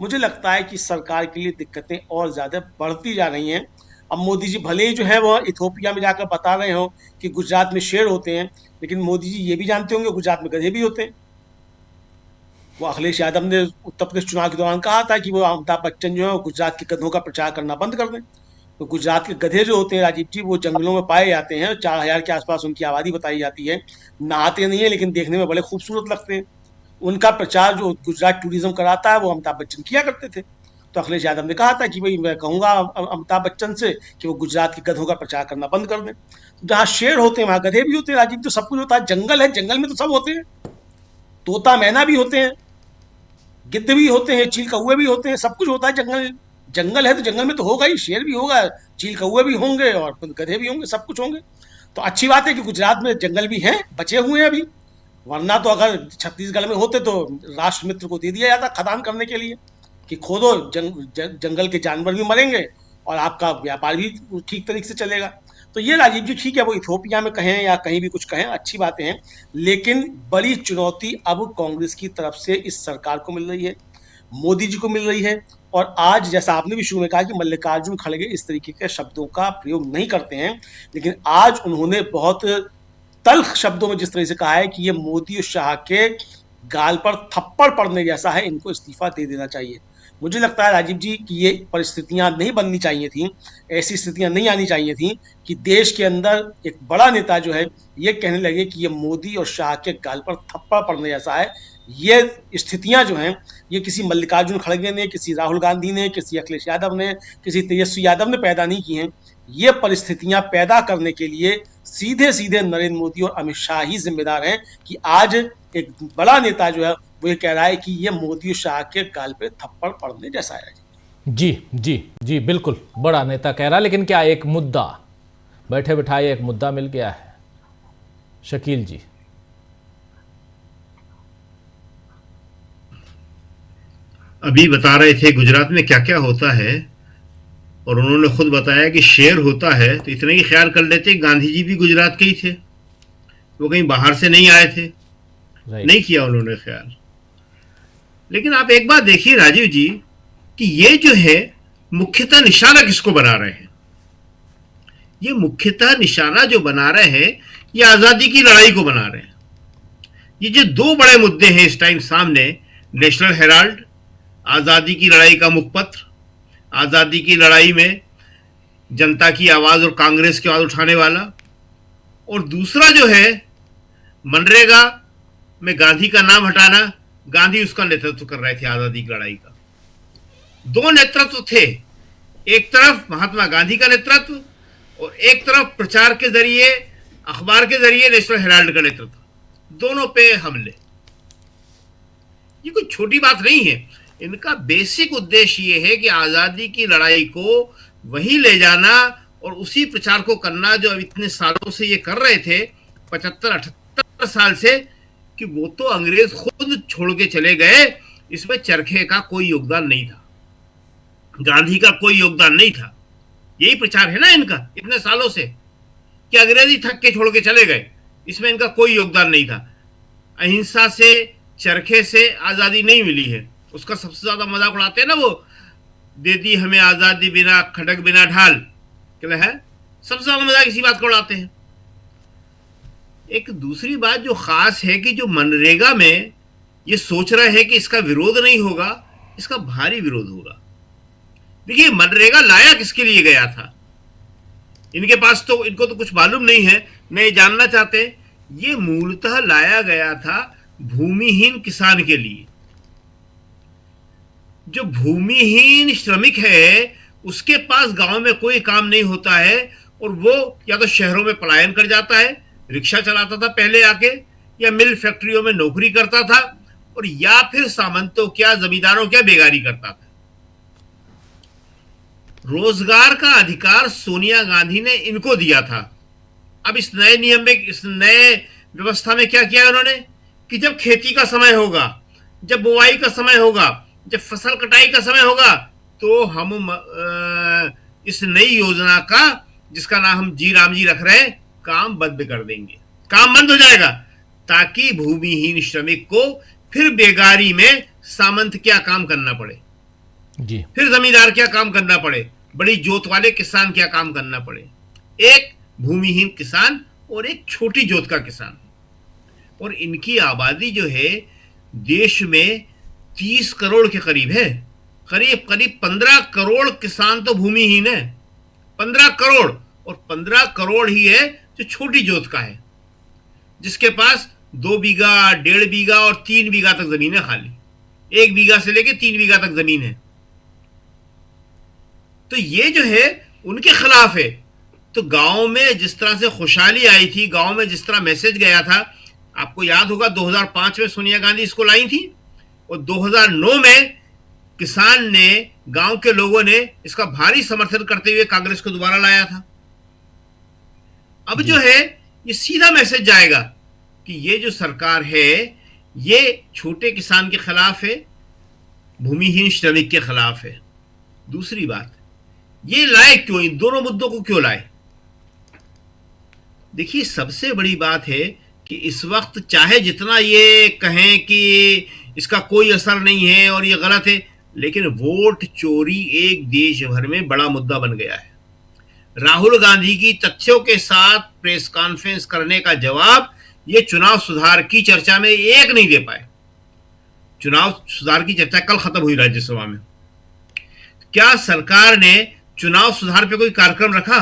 मुझे लगता है कि सरकार के लिए दिक्कतें और ज्यादा बढ़ती जा रही हैं। अब मोदी जी भले ही जो है वो इथोपिया में जाकर बता रहे हो कि गुजरात में शेर होते हैं, लेकिन मोदी जी ये भी जानते होंगे गुजरात में गधे भी होते हैं। वो अखिलेश यादव ने उत्तर प्रदेश चुनाव के दौरान कहा था कि वो अमिताभ बच्चन जो है गुजरात के गधों का प्रचार करना बंद कर दें। तो गुजरात के गधे जो होते हैं राजीव जी वो जंगलों में पाए जाते हैं, 4000 के आसपास उनकी आबादी बताई जाती है, नहाते नहीं है लेकिन देखने में बड़े खूबसूरत लगते हैं। उनका प्रचार जो गुजरात टूरिज्म कराता है वो अमिताभ बच्चन किया करते थे। तो अखिलेश यादव ने कहा था कि भाई मैं कहूंगा अमिताभ बच्चन से कि वो गुजरात के गधों का प्रचार करना बंद कर दें। तो जहाँ शेर होते हैं वहां गधे भी होते हैं राजीव, तो सब कुछ होता है। जंगल है, जंगल में तो सब होते हैं, तोता मैना भी होते हैं, गिद्ध भी होते हैं, चील कौवे भी होते हैं, सब कुछ होता है। जंगल है तो जंगल में तो होगा ही, शेर भी होगा, चील कौवे भी होंगे और गधे भी होंगे, सब कुछ होंगे। तो अच्छी बात है कि गुजरात में जंगल भी हैं, बचे हुए हैं अभी, वरना तो अगर छत्तीसगढ़ में होते तो राष्ट्र मित्र को दे दिया जाता खदान करने के लिए कि खोदो, जंगल के जानवर भी मरेंगे और आपका व्यापार भी ठीक तरीके से चलेगा। तो ये राजीव जी ठीक है, वो इथोपिया में कहें या कहीं भी कुछ कहें, अच्छी बातें हैं, लेकिन बड़ी चुनौती अब कांग्रेस की तरफ से इस सरकार को मिल रही है, मोदी जी को मिल रही है। और आज जैसा आपने भी शुरू में कहा कि मल्लिकार्जुन खड़गे इस तरीके के शब्दों का प्रयोग नहीं करते हैं, लेकिन आज उन्होंने बहुत तल्ख शब्दों में जिस तरह से कहा है कि ये मोदी और शाह के गाल पर थप्पड़ पड़ने जैसा है, इनको इस्तीफा दे देना चाहिए। मुझे लगता है राजीव जी कि ये परिस्थितियां नहीं बननी चाहिए थी, ऐसी स्थितियां नहीं आनी चाहिए थी कि देश के अंदर एक बड़ा नेता जो है ये कहने लगे कि ये मोदी और शाह के गाल पर थप्पड़ पड़ने जैसा है। ये स्थितियां जो हैं ये किसी मल्लिकार्जुन खड़गे ने, किसी राहुल गांधी ने, किसी अखिलेश यादव ने, किसी तेजस्वी यादव ने पैदा नहीं की हैं। ये परिस्थितियां पैदा करने के लिए सीधे सीधे नरेंद्र मोदी और अमित शाह ही जिम्मेदार हैं कि आज एक बड़ा नेता जो है वो ये कह रहा है कि ये मोदी और शाह के गाल पे थप्पड़ पड़ने जैसा है। जी जी जी बिल्कुल, बड़ा नेता कह रहा, लेकिन क्या एक मुद्दा बैठे बिठाए एक मुद्दा मिल गया है? शकील जी। अभी बता रहे थे गुजरात में क्या क्या होता है, और उन्होंने खुद बताया कि शेर होता है तो इतना ही ख्याल कर लेते गांधी जी भी गुजरात के ही थे, वो कहीं बाहर से नहीं आए थे। नहीं किया उन्होंने ख्याल। लेकिन आप एक बात देखिए राजीव जी कि ये जो है मुख्यतः निशाना किसको बना रहे हैं? ये मुख्यतः निशाना जो बना रहे हैं ये आजादी की लड़ाई को बना रहे हैं। ये जो दो बड़े मुद्दे हैं इस टाइम सामने, नेशनल हेराल्ड, आजादी की लड़ाई का मुखपत्र, आजादी की लड़ाई में जनता की आवाज और कांग्रेस की आवाज उठाने वाला, और दूसरा जो है मनरेगा में गांधी का नाम हटाना, गांधी उसका नेतृत्व कर रहे थे आजादी की लड़ाई का। दो नेतृत्व थे, एक तरफ महात्मा गांधी का नेतृत्व और एक तरफ प्रचार के जरिए, अखबार के जरिए नेशनल हेराल्ड का नेतृत्व। दोनों पे हमले। ये कोई छोटी बात नहीं है। इनका बेसिक उद्देश्य ये है कि आजादी की लड़ाई को वही ले जाना और उसी प्रचार को करना जो अब इतने सालों से ये कर रहे थे, 75-78 साल से, कि वो तो अंग्रेज खुद छोड़ के चले गए, इसमें चरखे का कोई योगदान नहीं था, गांधी का कोई योगदान नहीं था। यही प्रचार है ना इनका इतने सालों से, कि अंग्रेजी थक के छोड़ के चले गए, इसमें इनका कोई योगदान नहीं था। अहिंसा से, चरखे से आजादी नहीं मिली है, उसका सबसे ज्यादा मजाक उड़ाते हैं ना वो, दे दी हमें आजादी बिना खड़क बिना ढाल, क्या है, सबसे ज्यादा मजाक इसी बात को उड़ाते हैं। एक दूसरी बात जो खास है कि जो मनरेगा में ये सोच रहे हैं कि इसका विरोध नहीं होगा, इसका भारी विरोध होगा। देखिए मनरेगा लाया किसके लिए गया था, इनके पास तो, इनको तो कुछ मालूम नहीं है, नहीं जानना चाहते। ये मूलतः लाया गया था भूमिहीन किसान के लिए। जो भूमिहीन श्रमिक है उसके पास गांव में कोई काम नहीं होता है, और वो या तो शहरों में पलायन कर जाता है, रिक्शा चलाता था पहले आके, या मिल फैक्ट्रियों में नौकरी करता था, और या फिर सामंतों क्या, जमींदारों क्या बेगारी करता था। रोजगार का अधिकार सोनिया गांधी ने इनको दिया था। अब इस नए नियम में, इस नए व्यवस्था में क्या किया उन्होंने कि जब खेती का समय होगा, जब बुआई का समय होगा, जब फसल कटाई का समय होगा, तो हम इस नई योजना का, जिसका नाम हम जी राम जी रख रहे हैं, काम बंद कर देंगे। काम बंद हो जाएगा ताकि भूमिहीन श्रमिक को फिर बेगारी में सामंत क्या काम करना पड़े जी, फिर जमींदार क्या काम करना पड़े, बड़ी जोत वाले किसान क्या काम करना पड़े। एक भूमिहीन किसान और एक छोटी जोत का किसान, और इनकी आबादी जो है देश में 30 करोड़ के करीब है। करीब 15 करोड़ किसान तो भूमिहीन है, 15 करोड़, और 15 करोड़ ही है जो छोटी जोत का है, जिसके पास 2 बीघा, 1.5 बीघा और 3 बीघा तक जमीन है, खाली 1 बीघा से लेके 3 बीघा तक जमीन है। तो ये जो है उनके खिलाफ है। तो गांव में जिस तरह से खुशहाली आई थी, गांव में जिस तरह मैसेज गया था, आपको याद होगा 2005 में सोनिया गांधी इसको लाई थी, और 2009 में किसान ने, गांव के लोगों ने इसका भारी समर्थन करते हुए कांग्रेस को दोबारा लाया था। अब जो है ये सीधा मैसेज जाएगा कि ये जो सरकार है ये छोटे किसान के खिलाफ है, भूमिहीन श्रमिक के खिलाफ है। दूसरी बात, ये लाए क्यों, इन दोनों मुद्दों को क्यों लाए? देखिए सबसे बड़ी बात है कि इस वक्त चाहे जितना ये कहें कि इसका कोई असर नहीं है और ये गलत है, लेकिन वोट चोरी एक देश भर में बड़ा मुद्दा बन गया है। राहुल गांधी की तथ्यों के साथ प्रेस कॉन्फ्रेंस करने का जवाब ये चुनाव सुधार की चर्चा में एक नहीं दे पाए। चुनाव सुधार की चर्चा कल खत्म हुई राज्यसभा में, क्या सरकार ने चुनाव सुधार पे कोई कार्यक्रम रखा,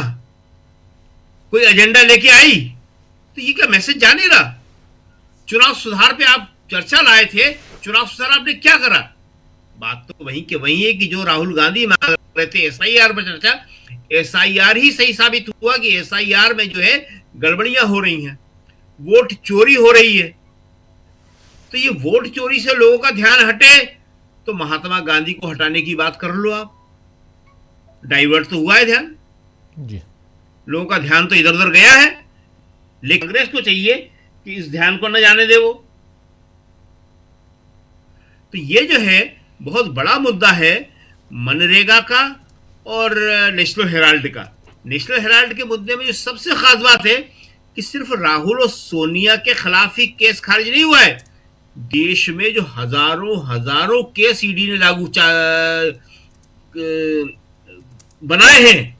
कोई एजेंडा लेके आई? तो ये क्या मैसेज जा नहीं रहा? चुनाव सुधार पे आप चर्चा लाए थे, चुनाव सुधार आपने क्या करा? बात तो वहीं के वहीं है कि जो राहुल गांधी मांग रहे थे एसआईआर पर चर्चा, एसआईआर ही सही साबित हुआ कि एसआईआर में जो है गड़बड़ियां हो रही हैं, वोट चोरी हो रही है। तो ये वोट चोरी से लोगों का ध्यान हटे तो महात्मा गांधी को हटाने की बात कर लो आप। डाइवर्ट तो हुआ है ध्यान जी, लोगों का ध्यान तो इधर उधर गया है, लेकिन कांग्रेस को चाहिए कि इस ध्यान को न जाने दे वो। तो ये जो है बहुत बड़ा मुद्दा है मनरेगा का और नेशनल हेराल्ड का। नेशनल हेराल्ड के मुद्दे में जो सबसे खास बात है कि सिर्फ राहुल और सोनिया के खिलाफ ही केस खारिज नहीं हुआ है, देश में जो हजारों केस ईडी ने बनाए हैं